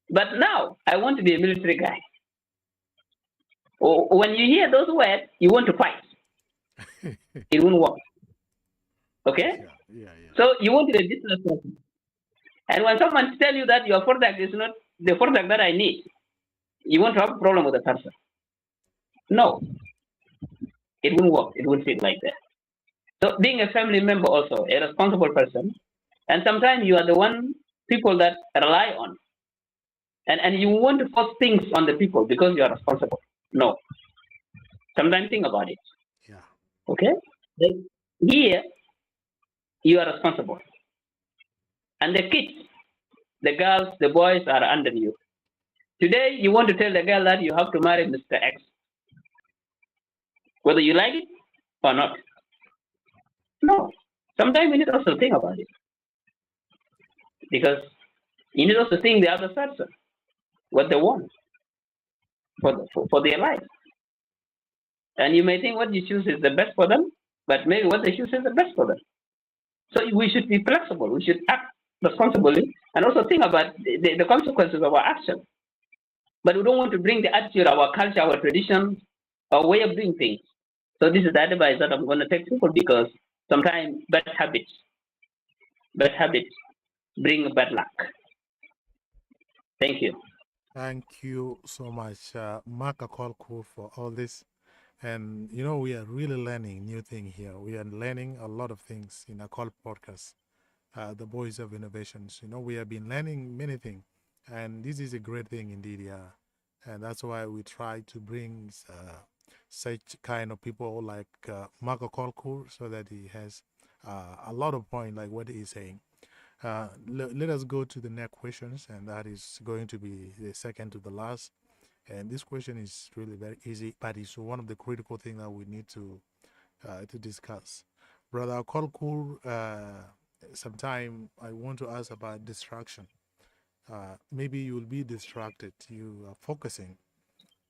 But now, I want to be a military guy. When you hear those words, you want to fight. It won't work. Okay? Yeah. So you want to be a business person. And when someone tells you that your product is not the product that I need, you want to have a problem with the person. No, it won't work. It won't fit like that. So being a family member also, a responsible person, and sometimes you are the one people that rely on. And you want to force things on the people because you are responsible. No. Sometimes think about it. Yeah. Okay? Here, you are responsible. And the kids, the girls, the boys are under you. Today, you want to tell the girl that you have to marry Mr. X, whether you like it or not. No. Sometimes you need also think about it. Because you need also think the other person, what they want for their life. And you may think what you choose is the best for them, but maybe what they choose is the best for them. So we should be flexible. We should act responsibly and also think about the consequences of our action. But we don't want to bring the attitude, our culture, our tradition, our way of doing things. So this is the advice that I'm going to take people because sometimes bad habits bring bad luck. Thank you. Thank you so much, Mark Akolku, for all this. And, we are really learning new thing here. We are learning a lot of things in Akol podcast, the Voice of Innovations. We have been learning many things. And this is a great thing indeed, yeah. And that's why we try to bring such kind of people like Mark Akolku so that he has a lot of point like what he's saying. Let us go to the next questions, and that is going to be the second to the last. And this question is really very easy, but it's one of the critical things that we need to discuss. Brother Kolkur, sometime I want to ask about distraction. Maybe you will be distracted. You are focusing.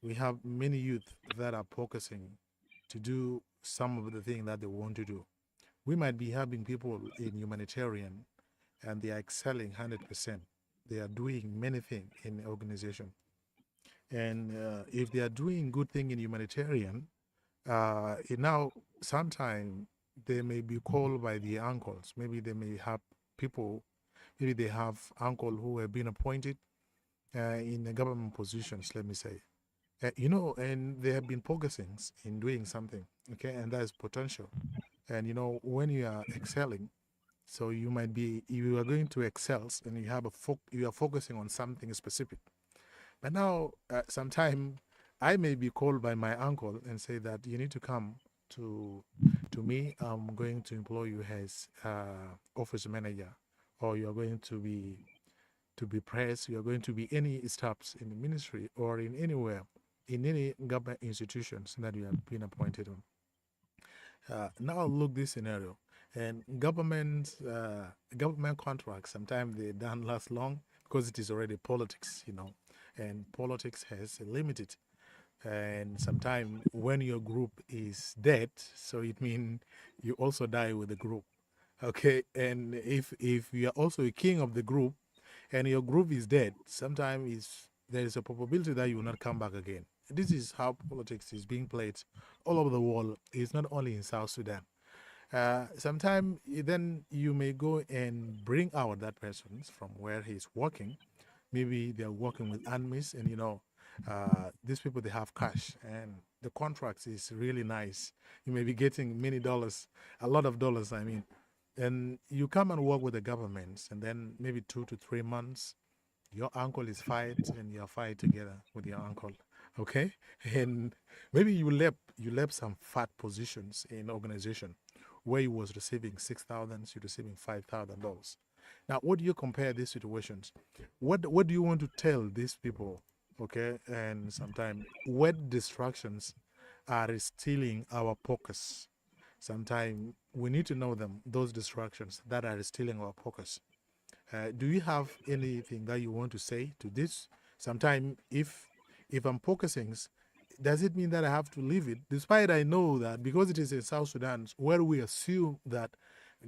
We have many youth that are focusing to do some of the things that they want to do. We might be having people in humanitarian and they are excelling 100%. They are doing many things in the organization. And if they are doing good thing in humanitarian, now sometimes they may be called by the uncles. Maybe they may have people, maybe they have uncle who have been appointed in the government positions, let me say. And they have been focusing in doing something, okay, and that is potential. And when you are excelling, so you are going to excel, and you are focusing on something specific. But now, sometimes I may be called by my uncle and say that you need to come to me. I'm going to employ you as office manager, or you're going to be press. You're going to be any steps in the ministry or in anywhere, in any government institutions that you have been appointed on. Now look this scenario, and government contracts sometimes they don't last long because it is already politics, and politics has a limited. And sometimes when your group is dead, so it means you also die with the group. Okay, and if you are also a king of the group, and your group is dead, sometimes there is a probability that you will not come back again. This is how politics is being played all over the world. It's not only in South Sudan. Sometimes then you may go and bring out that person from where he's working. Maybe they're working with enemies, and these people, they have cash and the contracts is really nice. You may be getting many dollars, a lot of dollars, I mean. And you come and work with the governments, and then maybe 2 to 3 months, your uncle is fired and you're fired together with your uncle. Okay? And maybe you left some fat positions in organization where you was receiving $6,000, you're receiving $5,000. Now, what do you compare these situations? What do you want to tell these people? Okay, and sometimes what distractions are stealing our focus? Sometimes we need to know them, those distractions that are stealing our focus. Do you have anything that you want to say to this? Sometimes if I'm focusing, does it mean that I have to leave it? Despite I know that because it is in South Sudan, where we assume that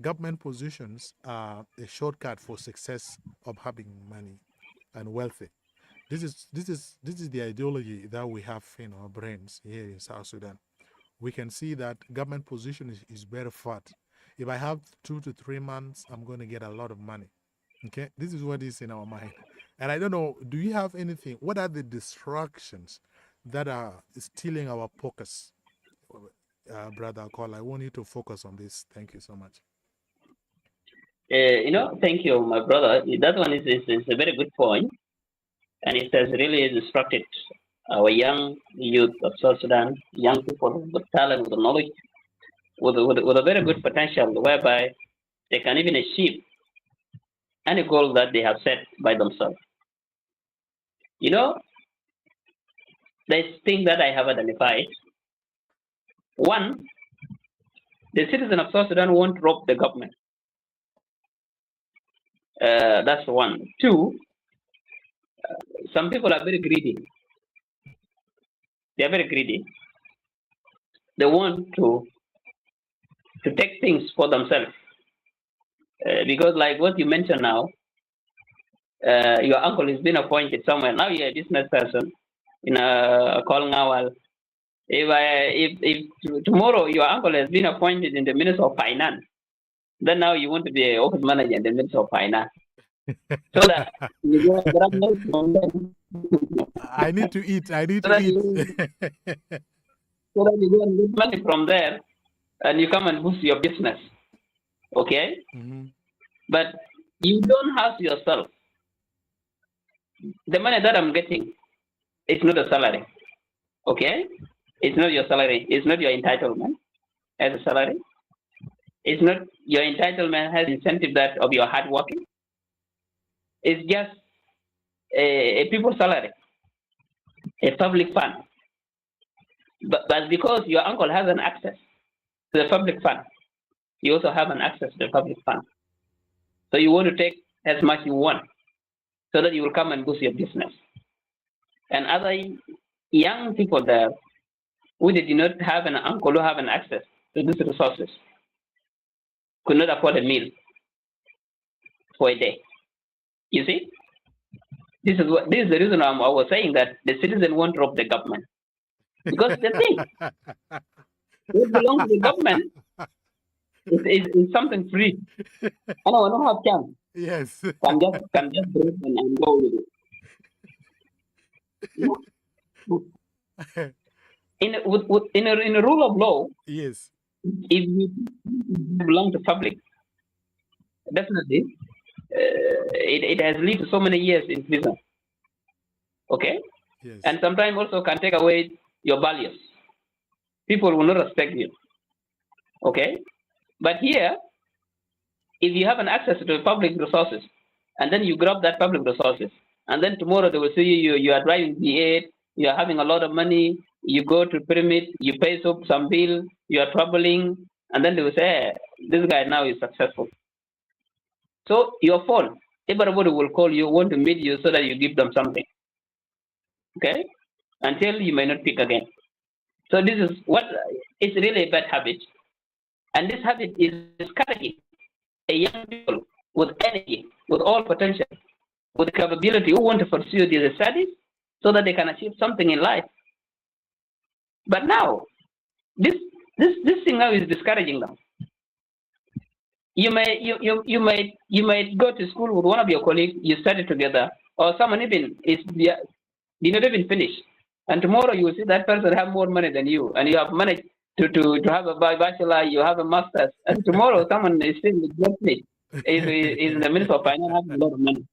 government positions are a shortcut for success of having money and wealthy. This is the ideology that we have in our brains here in South Sudan. We can see that government position is very fat. If I have 2 to 3 months, I'm going to get a lot of money. Okay, this is what is in our mind. And I don't know, do you have anything? What are the distractions that are stealing our focus? Brother Call, I want you to focus on this. Thank you so much. Thank you, my brother. That one is a very good point. And it has really distracted our young youth of South Sudan, young people with talent, with knowledge, with a very good potential, whereby they can even achieve any goal that they have set by themselves. There's things that I have identified. One, the citizen of South Sudan won't rob the government. That's one. Two, some people are very greedy. They are very greedy. They want to take things for themselves. Because like what you mentioned now, your uncle has been appointed somewhere. Now you're a business person in a calling hour. If tomorrow your uncle has been appointed in the Ministry of Finance, then now you want to be an office manager in the Ministry of Finance. So that you grab money from them. I need to eat. So that you go and get money from there, and you come and boost your business. Okay? Mm-hmm. But you don't house yourself. The money that I'm getting, it's not a salary. Okay? It's not your salary. It's not your entitlement as a salary. It's not your entitlement has incentive that of your hard working. It's just a people's salary, a public fund. But because your uncle has an access to the public fund, you also have an access to the public fund. So you want to take as much you want so that you will come and boost your business. And other young people there who did not have an uncle who have an access to these resources could not afford a meal for a day. You see? This is the reason I was saying that the citizen won't rob the government. Because the thing, what belongs to the government is something free. I don't have chance. Yes. Can just break and go with it. In a rule of law, yes, if you belong to public, definitely it has led to so many years in prison. Okay? Yes. And sometimes also can take away your values. People will not respect you. Okay? But here, if you have an access to public resources, and then you grab that public resources, and then tomorrow they will see you are driving V8, you are having a lot of money, you go to pyramid, you pay some bill, you are traveling, and then they will say, hey, this guy now is successful. So your phone, everybody will call you, want to meet you so that you give them something. Okay? Until you may not pick again. So this is what it's really a bad habit. And this habit is discouraging a young people with energy, with all potential, with capability who want to pursue these studies so that they can achieve something in life. But now, this thing now is discouraging them. You might go to school with one of your colleagues, you study together, or someone even did not even finish. And tomorrow you will see that person have more money than you, and you have managed to have a bachelor, you have a master's, and tomorrow someone is still is in the Minister of Finance, having a lot of money.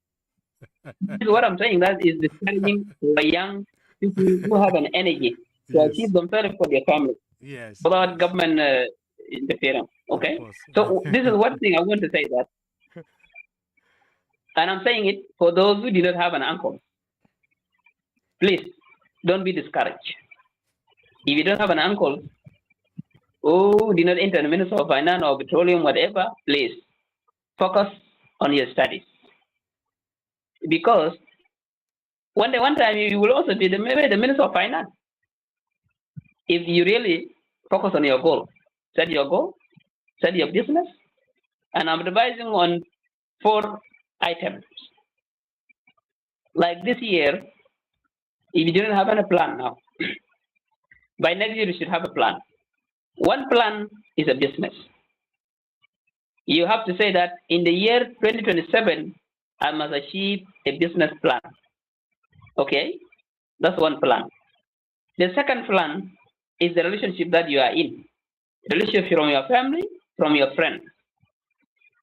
This is what I'm saying. That is discouraging for young people who have an energy to achieve themselves for their family. Yes. Without government interference. Okay. So this is one thing I want to say that, and I'm saying it for those who did not have an uncle. Please don't be discouraged. If you don't have an uncle who did not enter the Ministry of Finance or Petroleum, whatever, please focus on your studies. Because one time you will also be maybe the Minister of Finance. If you really focus on your goal, set your goal, set your business, and I'm advising on 4 items. Like this year, if you didn't have any plan now, by next year you should have a plan. One plan is a business. You have to say that in the year 2027, I must achieve a business plan. Okay? That's one plan. The second plan is the relationship that you are in. Relationship from your family, from your friends.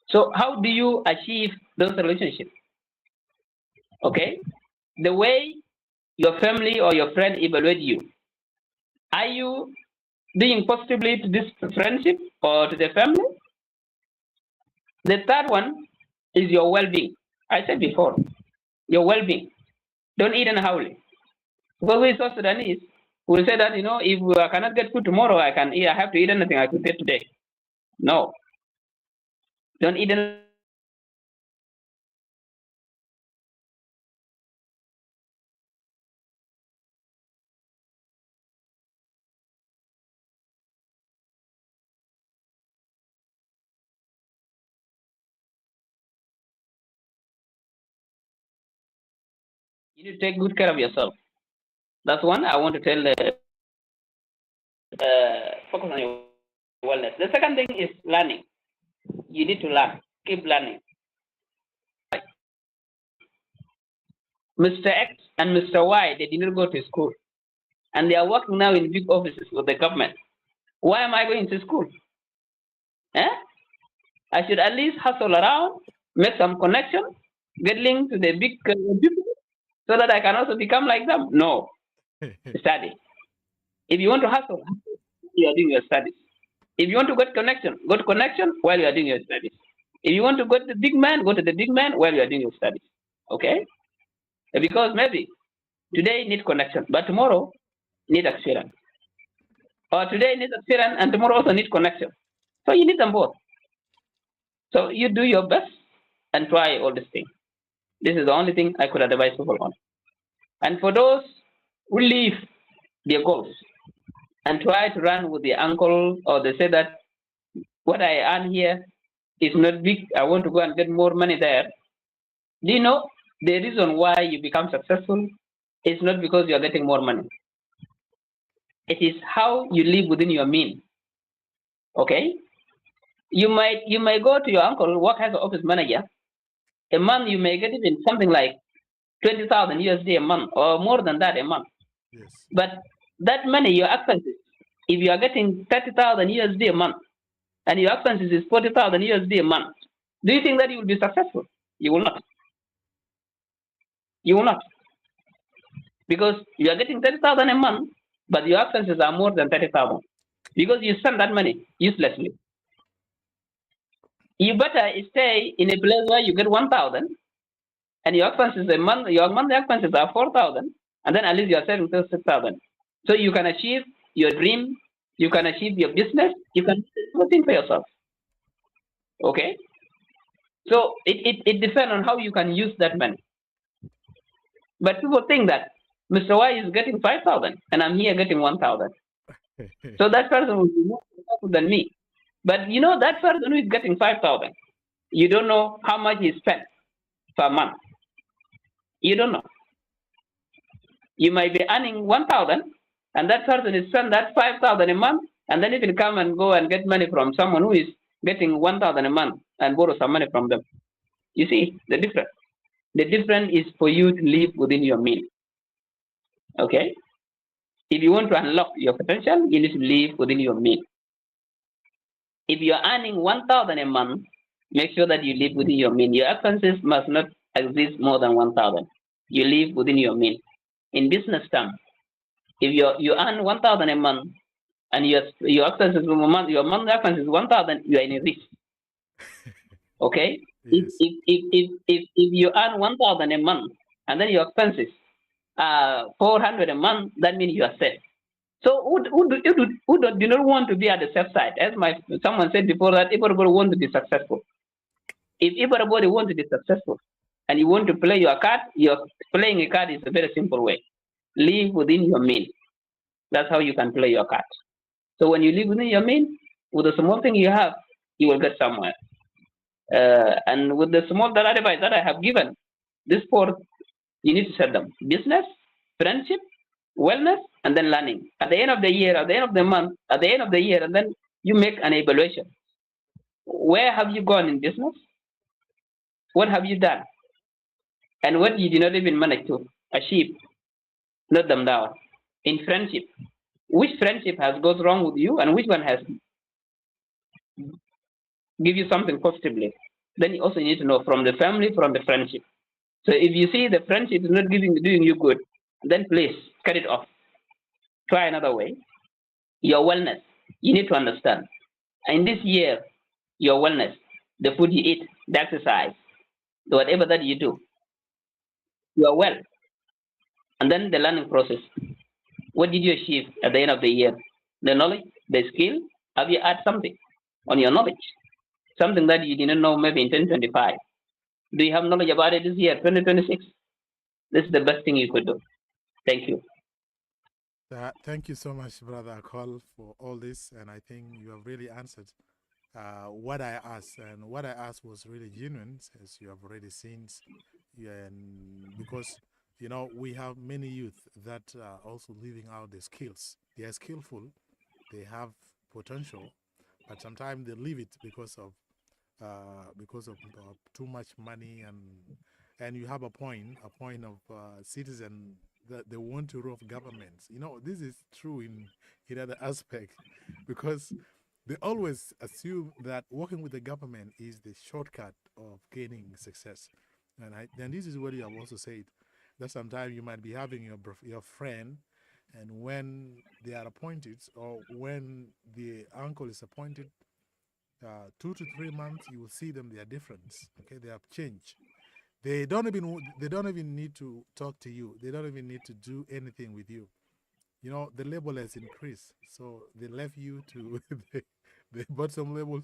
So how do you achieve those relationships? Okay? The way your family or your friend evaluate you. Are you being positively to this friendship or to the family? The third one is your well-being. I said before, your well-being. Don't eat and howl. Because we South Sudanese, we say that, if I cannot get food tomorrow, I have to eat anything I could get today. No. Don't eat anything. You need to take good care of yourself. That's one I want to tell. Focus on your wellness. The second thing is learning. You need to learn. Keep learning. Mr. X and Mr. Y, they did not go to school. And they are working now in big offices with the government. Why am I going to school? I should at least hustle around, make some connection, get linked to the big people so that I can also become like them. No. Study. If you want to hustle, you are doing your studies. If you want to get connection, go to connection while you are doing your studies. If you want to go to the big man, go to the big man while you are doing your studies. Okay? Because maybe today need connection, but tomorrow need experience. Or today need experience and tomorrow also need connection. So you need them both. So you do your best and try all these things. This is the only thing I could advise people on. And for those who leave their goals and try to run with the uncle, or they say that what I earn here is not big, I want to go and get more money there. Do you know the reason why you become successful is not because you are getting more money. It is how you live within your means. Okay? You might go to your uncle, work as an office manager. A month you may get even something like 20,000 USD a month, or more than that a month. Yes. But that money, your expenses, if you are getting 30,000 USD a month, and your expenses is 40,000 USD a month, do you think that you will be successful? You will not. You will not. because you are getting 30,000 a month, but your expenses are more than 30,000 because you spend that money uselessly. You better stay in a place where you get 1,000 and your expenses a month, your monthly expenses are 4,000, and then at least you are saving 6,000. So you can achieve your dream, you can achieve your business, you can do everything for yourself. Okay? So it depends on how you can use that money. But people think that Mr. Y is getting 5,000 and I'm here getting 1,000. So that person will be more successful than me. But you know, that person who is getting 5,000, you don't know how much he spent per month. You don't know. You might be earning 1,000 and that person is spend that 5,000 a month and then you can come and go and get money from someone who is getting 1,000 a month and borrow some money from them. You see the difference. The difference is for you to live within your means. Okay? If you want to unlock your potential, you need to live within your means. If you're earning 1,000 a month, make sure that you live within your means. Your expenses must not exist more than 1,000. You live within your means. In business terms, if you earn 1,000 a month and your expenses per month, your monthly expenses is 1,000, you are in a risk. Okay? Yes. If you earn 1,000 a month and then your expenses are 400 a month, that means you are safe. So who do not want to be at the safe side? As someone said before, that everybody wants to be successful. If everybody wants to be successful and you want to play your card, playing a card is a very simple way. Live within your means. That's how you can play your card. So when you live within your means, with the small thing you have, you will get somewhere. And with the small advice that I have given, this four, you need to set them: business, friendship, wellness, and then learning. At the end of the year, at the end of the month, at the end of the year, and then you make an evaluation. Where have you gone in business? What have you done? And what you did not even manage to achieve? Note them down. In friendship, which friendship has gone wrong with you and which one has give you something positively? Then you also need to know from the family, from the friendship. So if you see the friendship is not doing you good, then please cut it off. Try another way. Your wellness, you need to understand. In this year, your wellness, the food you eat, the exercise, whatever that you do, you are well. And then the learning process. What did you achieve at the end of the year? The knowledge, the skill, have you add something on your knowledge? Something that you didn't know maybe in 2025. Do you have knowledge about it this year, 2026? This is the best thing you could do. Thank you. Thank you so much, Brother Akol, for all this. And I think you have really answered what I asked. And what I asked was really genuine, as you have already seen. And because, you know, we have many youth that are also living out their skills. They are skillful, they have potential, but sometimes they leave it because of too much money, and you have a point of citizen that they want to rob governments. You know, this is true in other aspect, because they always assume that working with the government is the shortcut of gaining success. And this is what you have also said, that sometimes you might be having your friend, and when they are appointed, or when the uncle is appointed, 2 to 3 months, you will see them, their difference. Okay, they have changed. They don't even need to talk to you. They don't even need to do anything with you. You know, the level has increased, so they left you to the bottom level,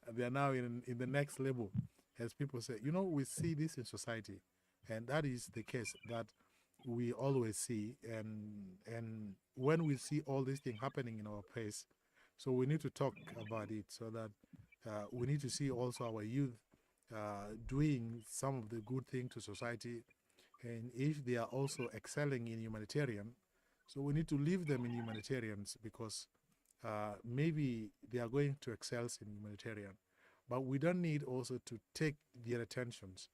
and they are now in the next level. As people say, you know, we see this in society, and that is the case that we always see. And when we see all these things happening in our place, so we need to talk about it, so that we need to see also our youth doing some of the good thing to society, and if they are also excelling in humanitarian, so we need to leave them in humanitarians, because maybe they are going to excel in humanitarian, but we don't need also to take their attentions.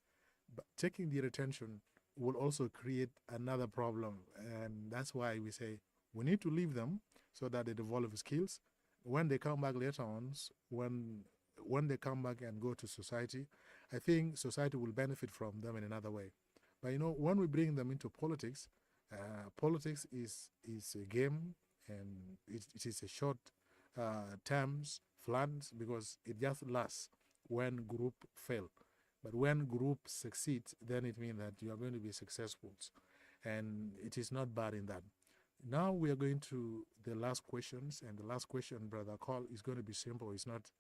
But taking their attention will also create another problem, and that's why we say we need to leave them so that they develop skills. When they come back later on, when they come back and go to society, I think society will benefit from them in another way. But you know, when we bring them into politics, Politics is a game, and it is a short terms plans because it just lasts when group fail. But when group succeeds, then it means that you are going to be successful, and it is not bad in that. Now we are going to the last questions, and the last question, Brother Call, is going to be simple. It's not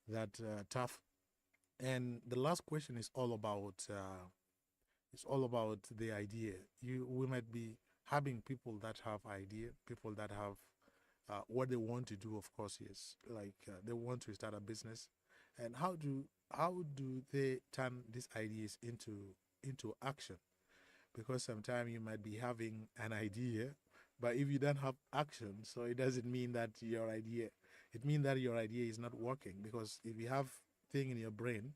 that tough. And the last question is all about the idea. We might be having people that have idea, people that have what they want to do. Of course, yes, like they want to start a business, and how do they turn these ideas into action? Because sometimes you might be having an idea, but if you don't have action, so it doesn't mean that your idea, it means that your idea is not working. Because if you have thing in your brain,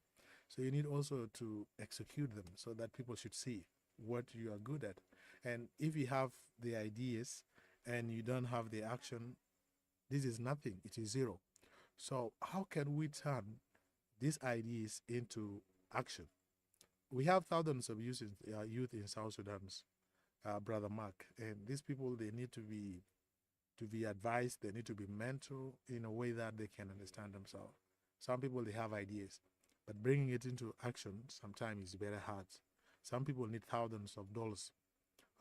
so you need also to execute them so that people should see what you are good at. And if you have the ideas and you don't have the action, this is nothing, it is zero. So how can we turn these ideas into action? We have thousands of youth in South Sudan, Brother Mark, and these people, they need to be advised. They need to be mentored in a way that they can understand themselves. Some people, they have ideas, but bringing it into action sometimes is very hard. Some people need thousands of dollars,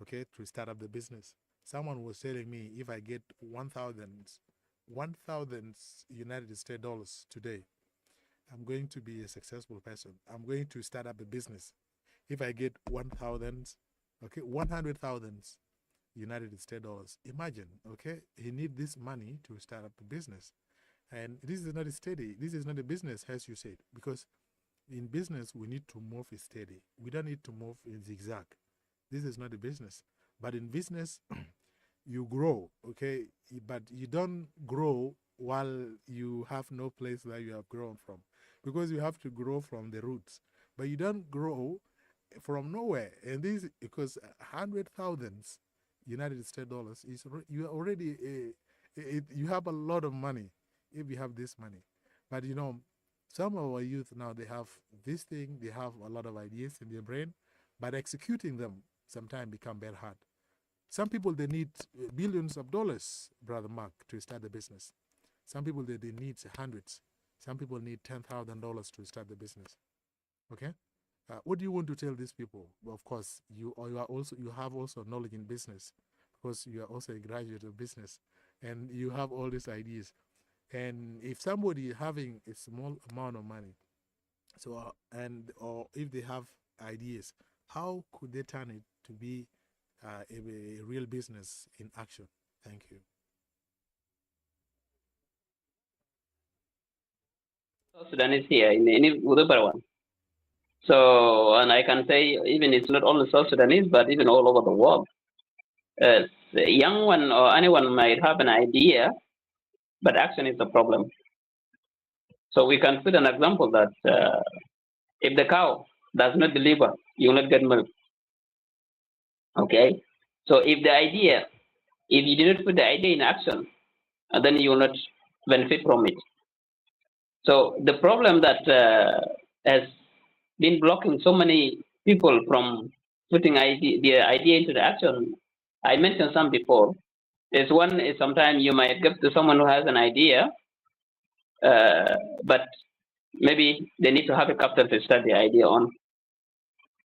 okay, to start up the business. Someone was telling me, if I get 1,000 United States dollars today, I'm going to be a successful person. I'm going to start up a business. If I get 1,000, okay, 100,000 United States dollars, imagine, okay, he need this money to start up a business. And this is not steady. This is not a business, as you said, because in business, we need to move steady. We don't need to move in zigzag. This is not a business. But in business, you grow, okay, but you don't grow while you have no place where you have grown from, because you have to grow from the roots. But you don't grow from nowhere. And this, because 100,000 United States dollars is, you are already you have a lot of money if you have this money. But some of our youth now, they have this thing, they have a lot of ideas in their brain, but executing them sometimes become very hard. Some people, they need billions of dollars, Brother Mark, to start the business. Some people, they need hundreds. Some people need $10,000 to start the business. Okay, what do you want to tell these people? Well, of course, you have also knowledge in business, because you are also a graduate of business, and you have all these ideas. And if somebody having a small amount of money, so or if they have ideas, how could they turn it to be a real business in action? Thank you. South Sudan is here in any Udupara one. So, and I can say even it's not only South Sudanese, but even all over the world. A young one or anyone might have an idea, but action is the problem. So we can put an example that if the cow does not deliver, you will not get milk. Okay. So if you did not put the idea in action, then you will not benefit from it. So the problem that has been blocking so many people from putting the idea into the action, I mentioned some before. There's one is sometimes you might give to someone who has an idea, but maybe they need to have a capital to start the idea on.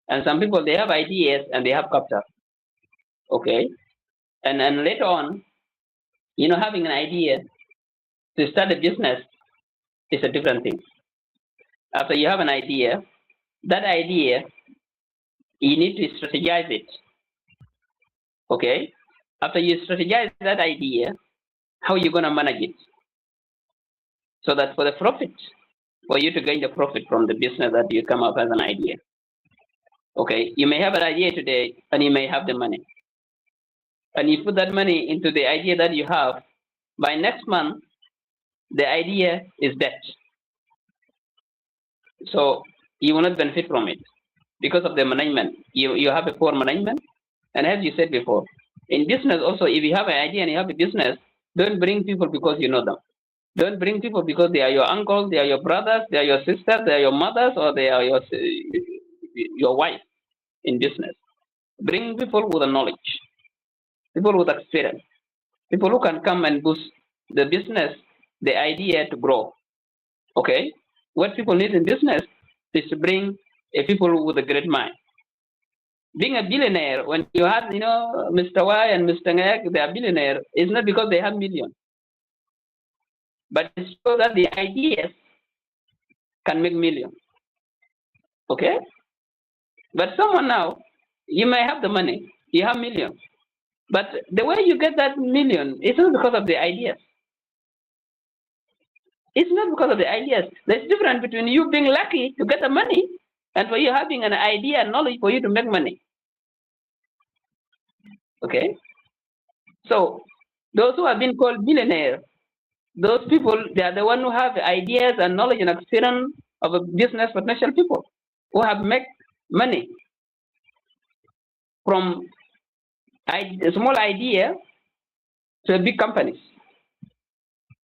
And some people, they have ideas and they have capital. Okay. And then later on, having an idea to start a business is a different thing. After you have an idea, that idea, you need to strategize it. Okay. After you strategize that idea, how are you going to manage it? So that for the profit, for you to gain the profit from the business that you come up as an idea. Okay. You may have an idea today and you may have the money. And you put that money into the idea that you have. By next month, the idea is dead. So you will not benefit from it because of the management. You have a poor management. And as you said before, in business also, if you have an idea and you have a business, don't bring people because you know them. Don't bring people because they are your uncles, they are your brothers, they are your sisters, they are your mothers, or they are your wife in business. Bring people with the knowledge. people with experience, people who can come and boost the business, the idea to grow. Okay, what people need in business is to bring a people with a great mind. Being a billionaire, when you have, Mr. Y and Mr. Ngek, they are billionaire, it's not because they have millions, but it's so that the ideas can make millions. Okay? But someone now, you may have the money, you have millions, but the way you get that million is not because of the ideas. It's not because of the ideas. There's a difference between you being lucky to get the money and for you having an idea and knowledge for you to make money. Okay? So those who have been called billionaires, those people, they are the ones who have ideas and knowledge and experience of a business potential people who have made money from a small idea to big companies,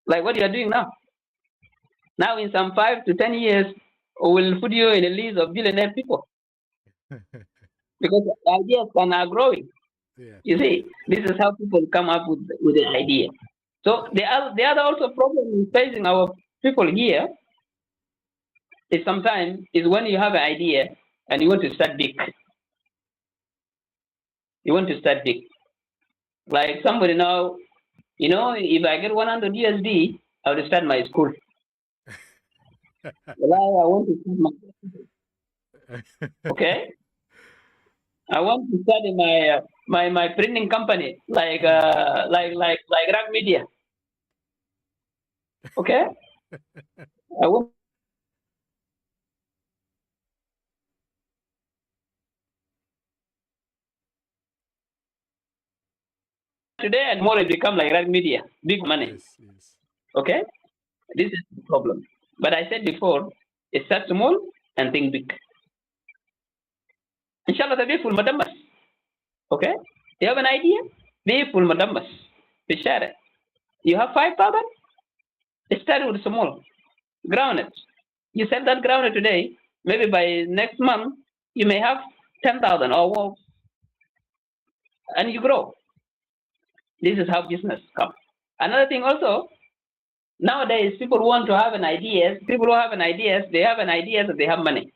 like what you are doing now. Now, in some 5 to 10 years, we'll put you in a list of billionaire people because the ideas are growing. Yeah. You see, this is how people come up with the idea. So the other also problem facing our people here is sometimes is when you have an idea and you want to start big. You want to start big. Like somebody now, if I get 100 USD, I will start my school. Well, I want to start my okay. I want to start my printing company, like Rag Media. Okay. I want today and tomorrow it become like Rag Media, big money. Yes. Okay. This is the problem. But I said before, start small and think big. Inshallah, be full madamas. Okay? You have an idea? Be full madamas. Be share it. You have 5,000? Start with small. Grounded. You sell that grounded today, maybe by next month, you may have 10,000 or more. And you grow. This is how business comes. Another thing also, nowadays, people want to have an idea. People who have an idea, they have an idea that they have money.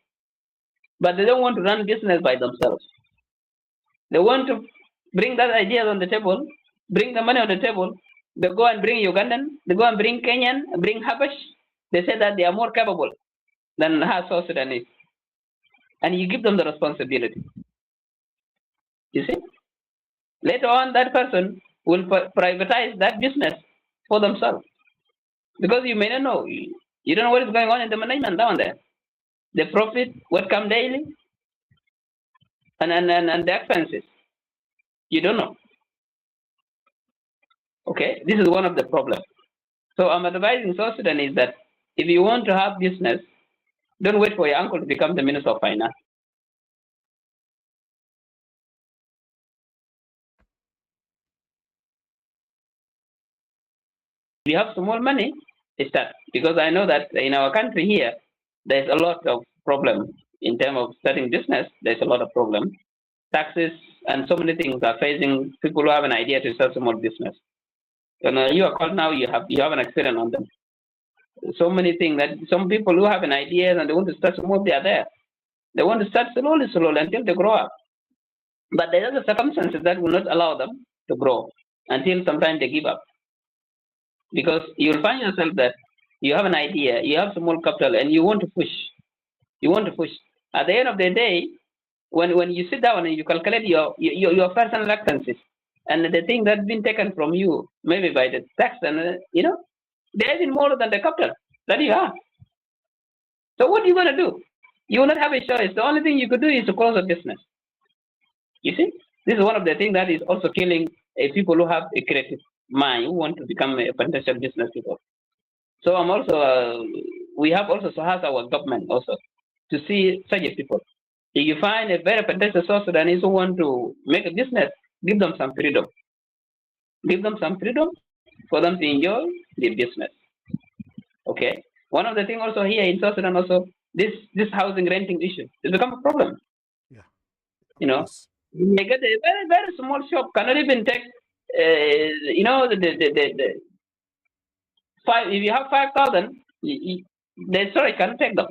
But they don't want to run business by themselves. They want to bring that idea on the table, bring the money on the table. They go and bring Ugandan, they go and bring Kenyan, bring Habash. They say that they are more capable than South Sudanese. And you give them the responsibility. You see? Later on, that person will privatize that business for themselves. Because you may not know. You don't know what is going on in the management down there. The profit, what come daily, and the expenses. You don't know. Okay, this is one of the problems. So I'm advising South Sudanese that if you want to have business, don't wait for your uncle to become the Minister of Finance. If you have small money, start. Because I know that in our country here, there's a lot of problems in terms of starting business. There's a lot of problems. Taxes and so many things are facing people who have an idea to start small business. And you are called now, you have an experience on them. So many things that some people who have an idea and they want to start small, they are there. They want to start slowly until they grow up. But there are the circumstances that will not allow them to grow until sometimes they give up. Because you'll find yourself that you have an idea, you have small capital, and you want to push. You want to push. At the end of the day, when you sit down and you calculate your personal expenses and the thing that's been taken from you, maybe by the tax, and they're even more than the capital that you have. So what are you going to do? You will not have a choice. The only thing you could do is to close a business. You see, this is one of the things that is also killing people who have a creative mind, who want to become a potential business people. So I'm also, we have also to ask our government also to see such people. If you find a very potential South Sudanese who want to make a business, give them some freedom. Give them some freedom for them to enjoy the business. Okay. One of the things also here in South Sudan also, this housing renting issue has become a problem. Yeah. You may get a very, very small shop, cannot even take you know, the five. If you have 5,000, the storage can take them.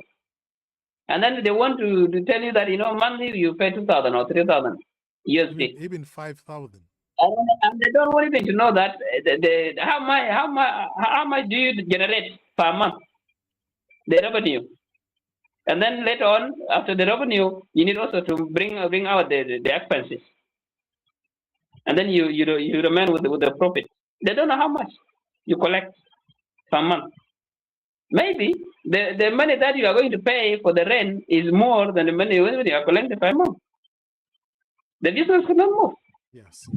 And then they want to tell you that, you know, monthly you pay 2,000 or 3,000 USD. Even 5,000. And they don't want even to know that how much do you generate per month, the revenue. And then later on, after the revenue, you need also to bring out the expenses. And then you remain with the profit. They don't know how much you collect per month. Maybe the money that you are going to pay for the rent is more than the money you are collecting per month. The business cannot move. Yes.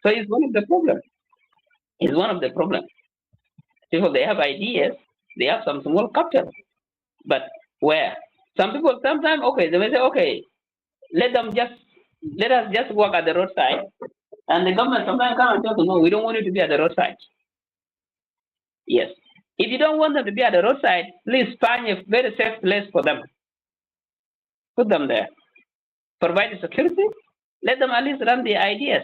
So it's one of the problems. It's one of the problems. People, they have ideas, they have some small capital, but where? Some people sometimes, okay, they may say, okay, let us just work at the roadside, and the government sometimes come and tell them, no, we don't want you to be at the roadside. Yes. If you don't want them to be at the roadside, please find a very safe place for them. Put them there. Provide the security. Let them at least run the ideas.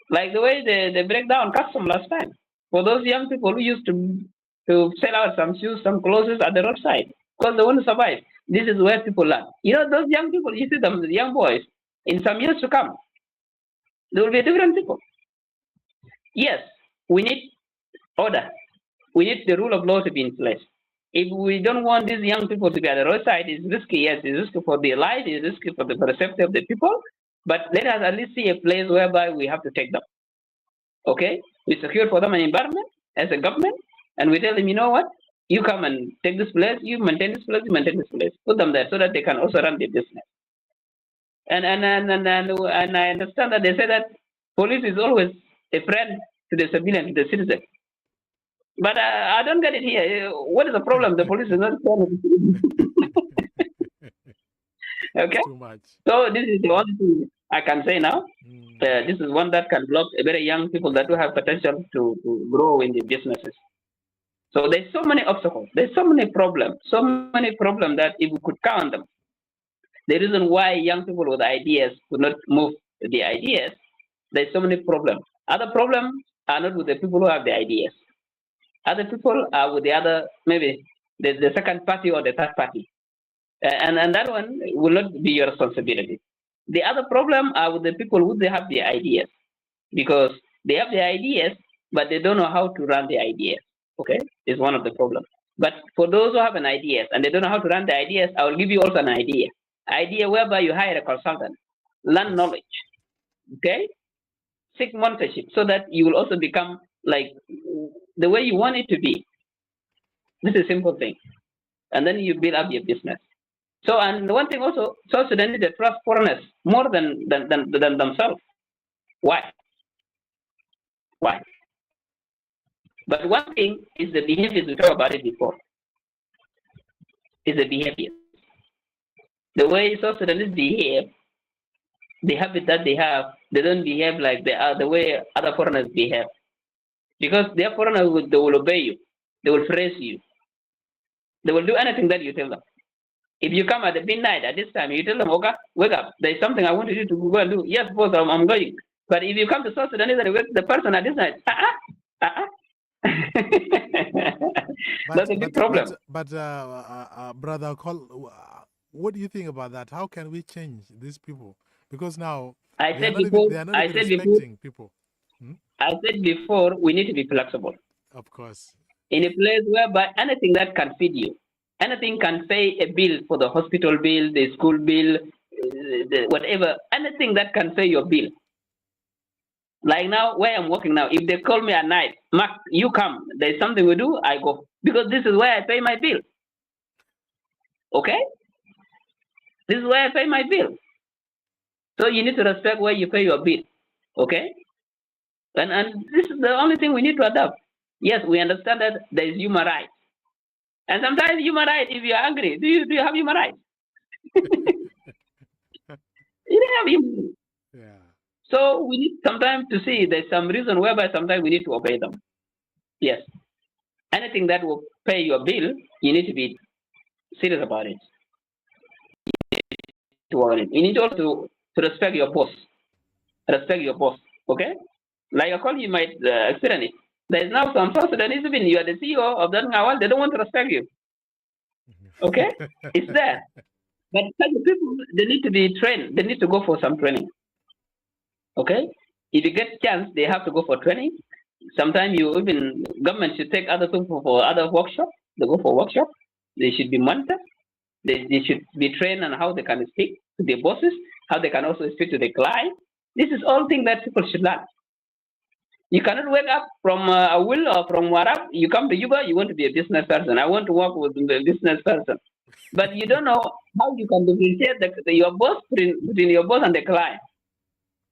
Like the way they break down custom last time. For those young people who used to sell out some shoes, some clothes at the roadside, because they want to survive. This is where people learn. You know, those young people, you see them, the young boys, in some years to come, they will be different people. Yes, we need order. We need the rule of law to be in place. If we don't want these young people to be at the roadside, it's risky. Yes, it's risky for their life, it's risky for the safety of the people. But let us at least see a place whereby we have to take them. Okay? We secure for them an environment as a government, and we tell them, you know what? You come and take this place, you maintain this place, you maintain this place. Put them there so that they can also run their business. And I understand that they say that police is always a friend to the civilian, to the citizen. But I don't get it here. What is the problem? The police is not friend of the citizen. Okay? Too much. So this is the only thing I can say now. This is one that can block very young people that do have potential to grow in the businesses. So there's so many obstacles. There's so many problems that if we could count them, the reason why young people with ideas could not move the ideas, there's so many problems. Other problems are not with the people who have the ideas. Other people are with the other, maybe the second party or the third party. And that one will not be your responsibility. The other problem are with the people who they have the ideas, because they have the ideas, but they don't know how to run the ideas. Okay, is one of the problems. But for those who have an idea and they don't know how to run the ideas, I will give you also an idea whereby you hire a consultant, learn knowledge. Okay, seek mentorship so that you will also become like the way you want it to be. This is a simple thing, and then you build up your business. So, and one thing also, South Sudanese, they trust foreigners more than themselves. Why? Why? But one thing is the behaviors. We talked about it before. Is the behavior. The way South Sudanese behave, the habit that they have, they don't behave like they are the way other foreigners behave. Because their foreigners, they will obey you. They will praise you. They will do anything that you tell them. If you come at the midnight at this time, you tell them, okay, wake up. There's something I want you to go and do. Yes, boss, I'm going. But if you come to South Sudanese and wake the person at this night, that's a big problem. But Brother Col, what do you think about that? How can we change these people? Because now they are not even respecting people. I said before, we need to be flexible. Of course. In a place whereby anything that can feed you, anything can pay a bill for the hospital bill, the school bill, whatever, anything that can pay your bill. Like now, where I'm working now, if they call me at night, Mark, you come, there's something we do, I go. Because this is where I pay my bill. Okay? This is where I pay my bill. So you need to respect where you pay your bill. Okay? And this is the only thing we need to adapt. Yes, we understand that there is human rights. And sometimes human rights, if you're angry, do you have human rights? You don't have human rights. Yeah. So we need sometimes to see there's some reason whereby sometimes we need to obey them. Yes. Anything that will pay your bill, you need to be serious about it. You need also to respect your boss. Respect your boss. Okay? Like I call you might experience it. There's now some South Sudanese, even you are the CEO of that Ngawal, they don't want to respect you. Okay? It's there. But such people, they need to be trained. They need to go for some training. Okay? If you get chance, they have to go for training. Sometimes you even government should take other people for other workshop. They go for workshop. They should be monitored. They should be trained on how they can speak to their bosses, how they can also speak to the client. This is all things that people should learn. You cannot wake up from a will or from Warab. You come to Juba, you want to be a business person. I want to work with a business person. But you don't know how you can differentiate your boss between your boss and the client.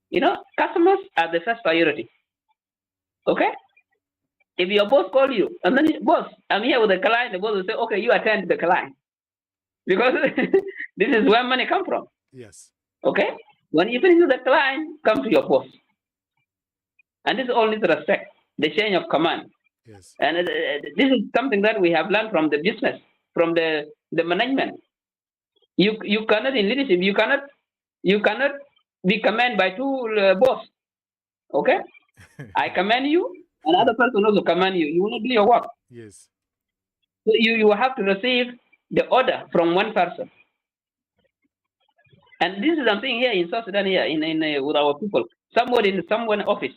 You know, customers are the first priority. Okay? If your boss call you and then boss, I'm here with the client, the boss will say, okay, you attend to the client. Because this is where money come from. Yes. Okay? When you finish with the client, come to your boss. And this all needs respect, the change of command. Yes. And this is something that we have learned from the business, from the management. You cannot in leadership, you cannot be commanded by two boss. Okay? I command you, another person also command you. You will not do your work. Yes. So you have to receive the order from one person. And this is something here in South Sudan here in with our people. Somebody in someone office.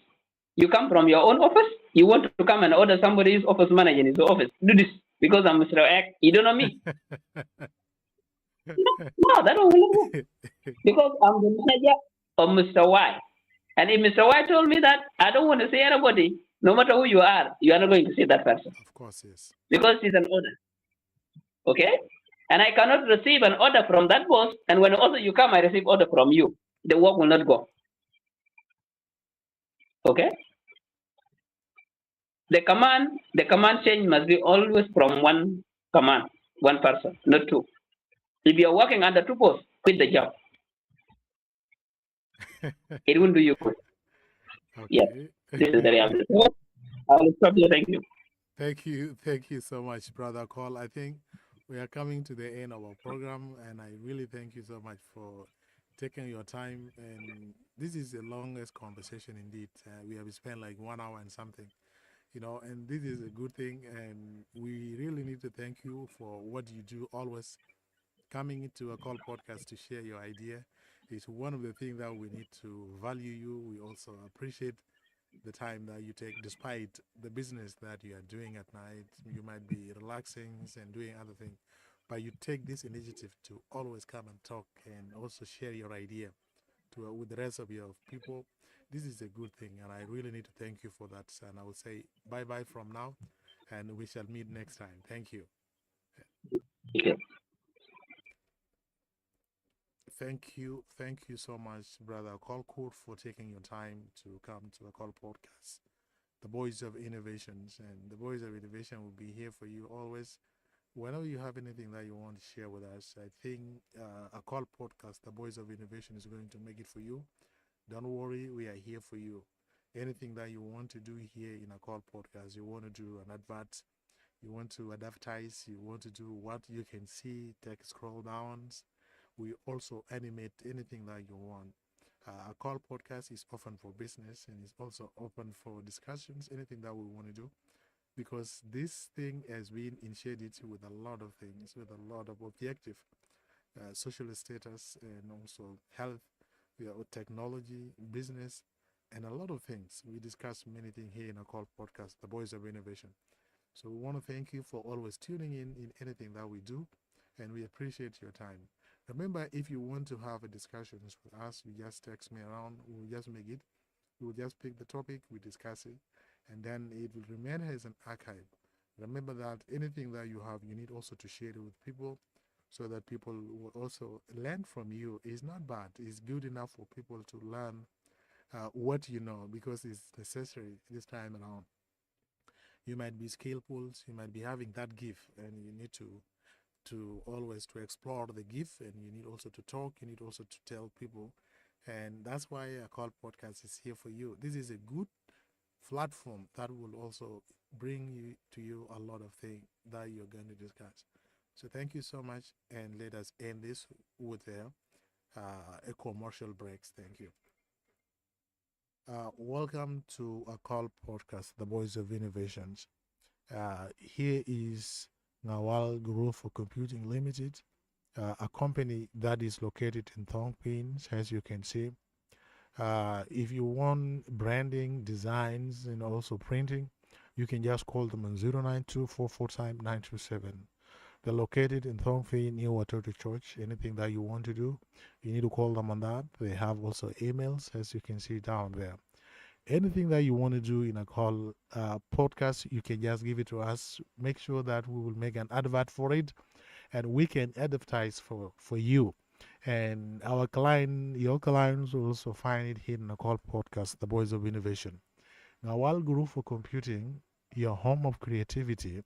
You come from your own office, you want to come and order somebody's office manager in his office. Do this because I'm Mr. X. You don't know me. No, that won't work. Because I'm the manager of Mr. Y. And if Mr. Y told me that, I don't want to say anybody, no matter who you are not going to see that person. Of course, yes. Because it's an order. Okay? And I cannot receive an order from that boss, and when also you come, I receive order from you. The work will not go. Okay? The command change must be always from one command, one person, not two. If you're working under two posts, quit the job. It won't do you good. Okay. Yes, this is the reality. I will stop here. Thank you. Thank you so much, Brother Call. I think we are coming to the end of our program, and I really thank you so much for taking your time. And this is the longest conversation indeed. We have spent like 1 hour and something, you know, and this is a good thing. And we really need to thank you for what you do always coming into a call podcast to share your idea. Is one of the things that we need to value you. We also appreciate the time that you take despite the business that you are doing at night. You might be relaxing and doing other things, but you take this initiative to always come and talk and also share your idea to with the rest of your people. This is a good thing, and I really need to thank you for that. And I will say bye bye from now, and we shall meet next time. Thank you. Okay. Thank you so much, Brother Colcourt, for taking your time to come to the Call Podcast, the Voice of Innovations. And the Voice of Innovation will be here for you always. Whenever you have anything that you want to share with us, I think a Call Podcast, the Voice of Innovation, is going to make it for you. Don't worry, we are here for you. Anything that you want to do here in a Call Podcast, you want to do an advert, you want to advertise, you want to do what you can see, take scroll downs. We also animate anything that you want. A call podcast is open for business and is also open for discussions, anything that we want to do. Because this thing has been initiated with a lot of things, with a lot of objective, social status, and also health, technology, business, and a lot of things. We discuss many things here in a call podcast, The Voice of Innovation. So we want to thank you for always tuning in anything that we do, and we appreciate your time. Remember, if you want to have a discussion with us, you just text me around. We'll just make it. We'll just pick the topic, we discuss it, and then it will remain as an archive. Remember that anything that you have, you need also to share it with people so that people will also learn from you. It's not bad. It's good enough for people to learn what you know because it's necessary this time around. You might be skillful, you might be having that gift, and you need to always to explore the gift, and you need also to talk, you need also to tell people, and that's why a call podcast is here for you. This is a good platform that will also bring you to you a lot of things that you're going to discuss. So thank you so much, and let us end this with a commercial breaks. Thank you. Welcome to a call podcast, The Voice of Innovations. Here is Nawal Group for Computing Limited, a company that is located in Thong Pines, as you can see. If you want branding, designs, and also printing, you can just call them on 09244 They're located in Thong Phin near Watoto Church. Anything that you want to do, you need to call them on that. They have also emails, as you can see down there. Anything that you want to do in a call podcast, you can just give it to us. Make sure that we will make an advert for it and we can advertise for you. And our client, your clients will also find it here in a call podcast, The Voice of Innovation. Now, while Group for Computing, your home of creativity,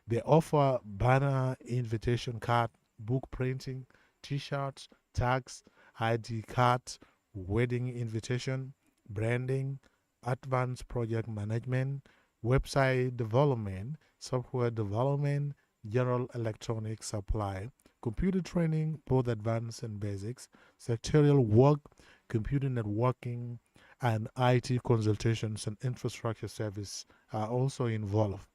they offer banner, invitation card, book printing, t-shirts, tags, ID cards, wedding invitation, branding, advanced project management, website development, software development, general electronic supply, computer training, both advanced and basics, sectorial work, computer networking, and IT consultations and infrastructure service are also involved.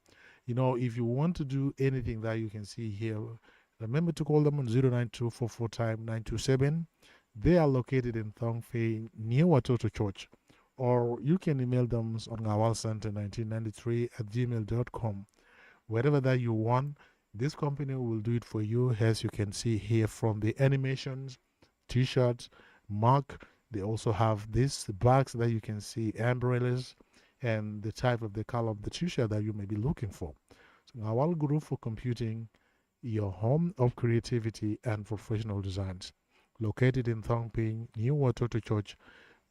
You know, if you want to do anything that you can see here, remember to call them on 09244 They are located in Thong Fei near Watoto Church. Or you can email them on awalcenter1993 @gmail.com. Whatever that you want, this company will do it for you, as you can see here from the animations, t-shirts, mug. They also have these bags that you can see, umbrellas, and the type of the color of the t-shirt that you may be looking for. So Awal Group for Computing, your home of creativity and professional designs. Located in Thong Ping, New Watoto Church.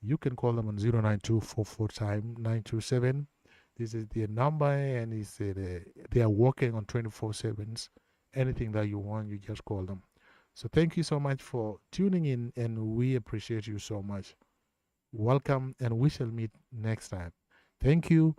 You can call them on 09244 This is their number, and they are working on 24/7s. Anything that you want, you just call them. So thank you so much for tuning in, and we appreciate you so much. Welcome, and we shall meet next time. Thank you.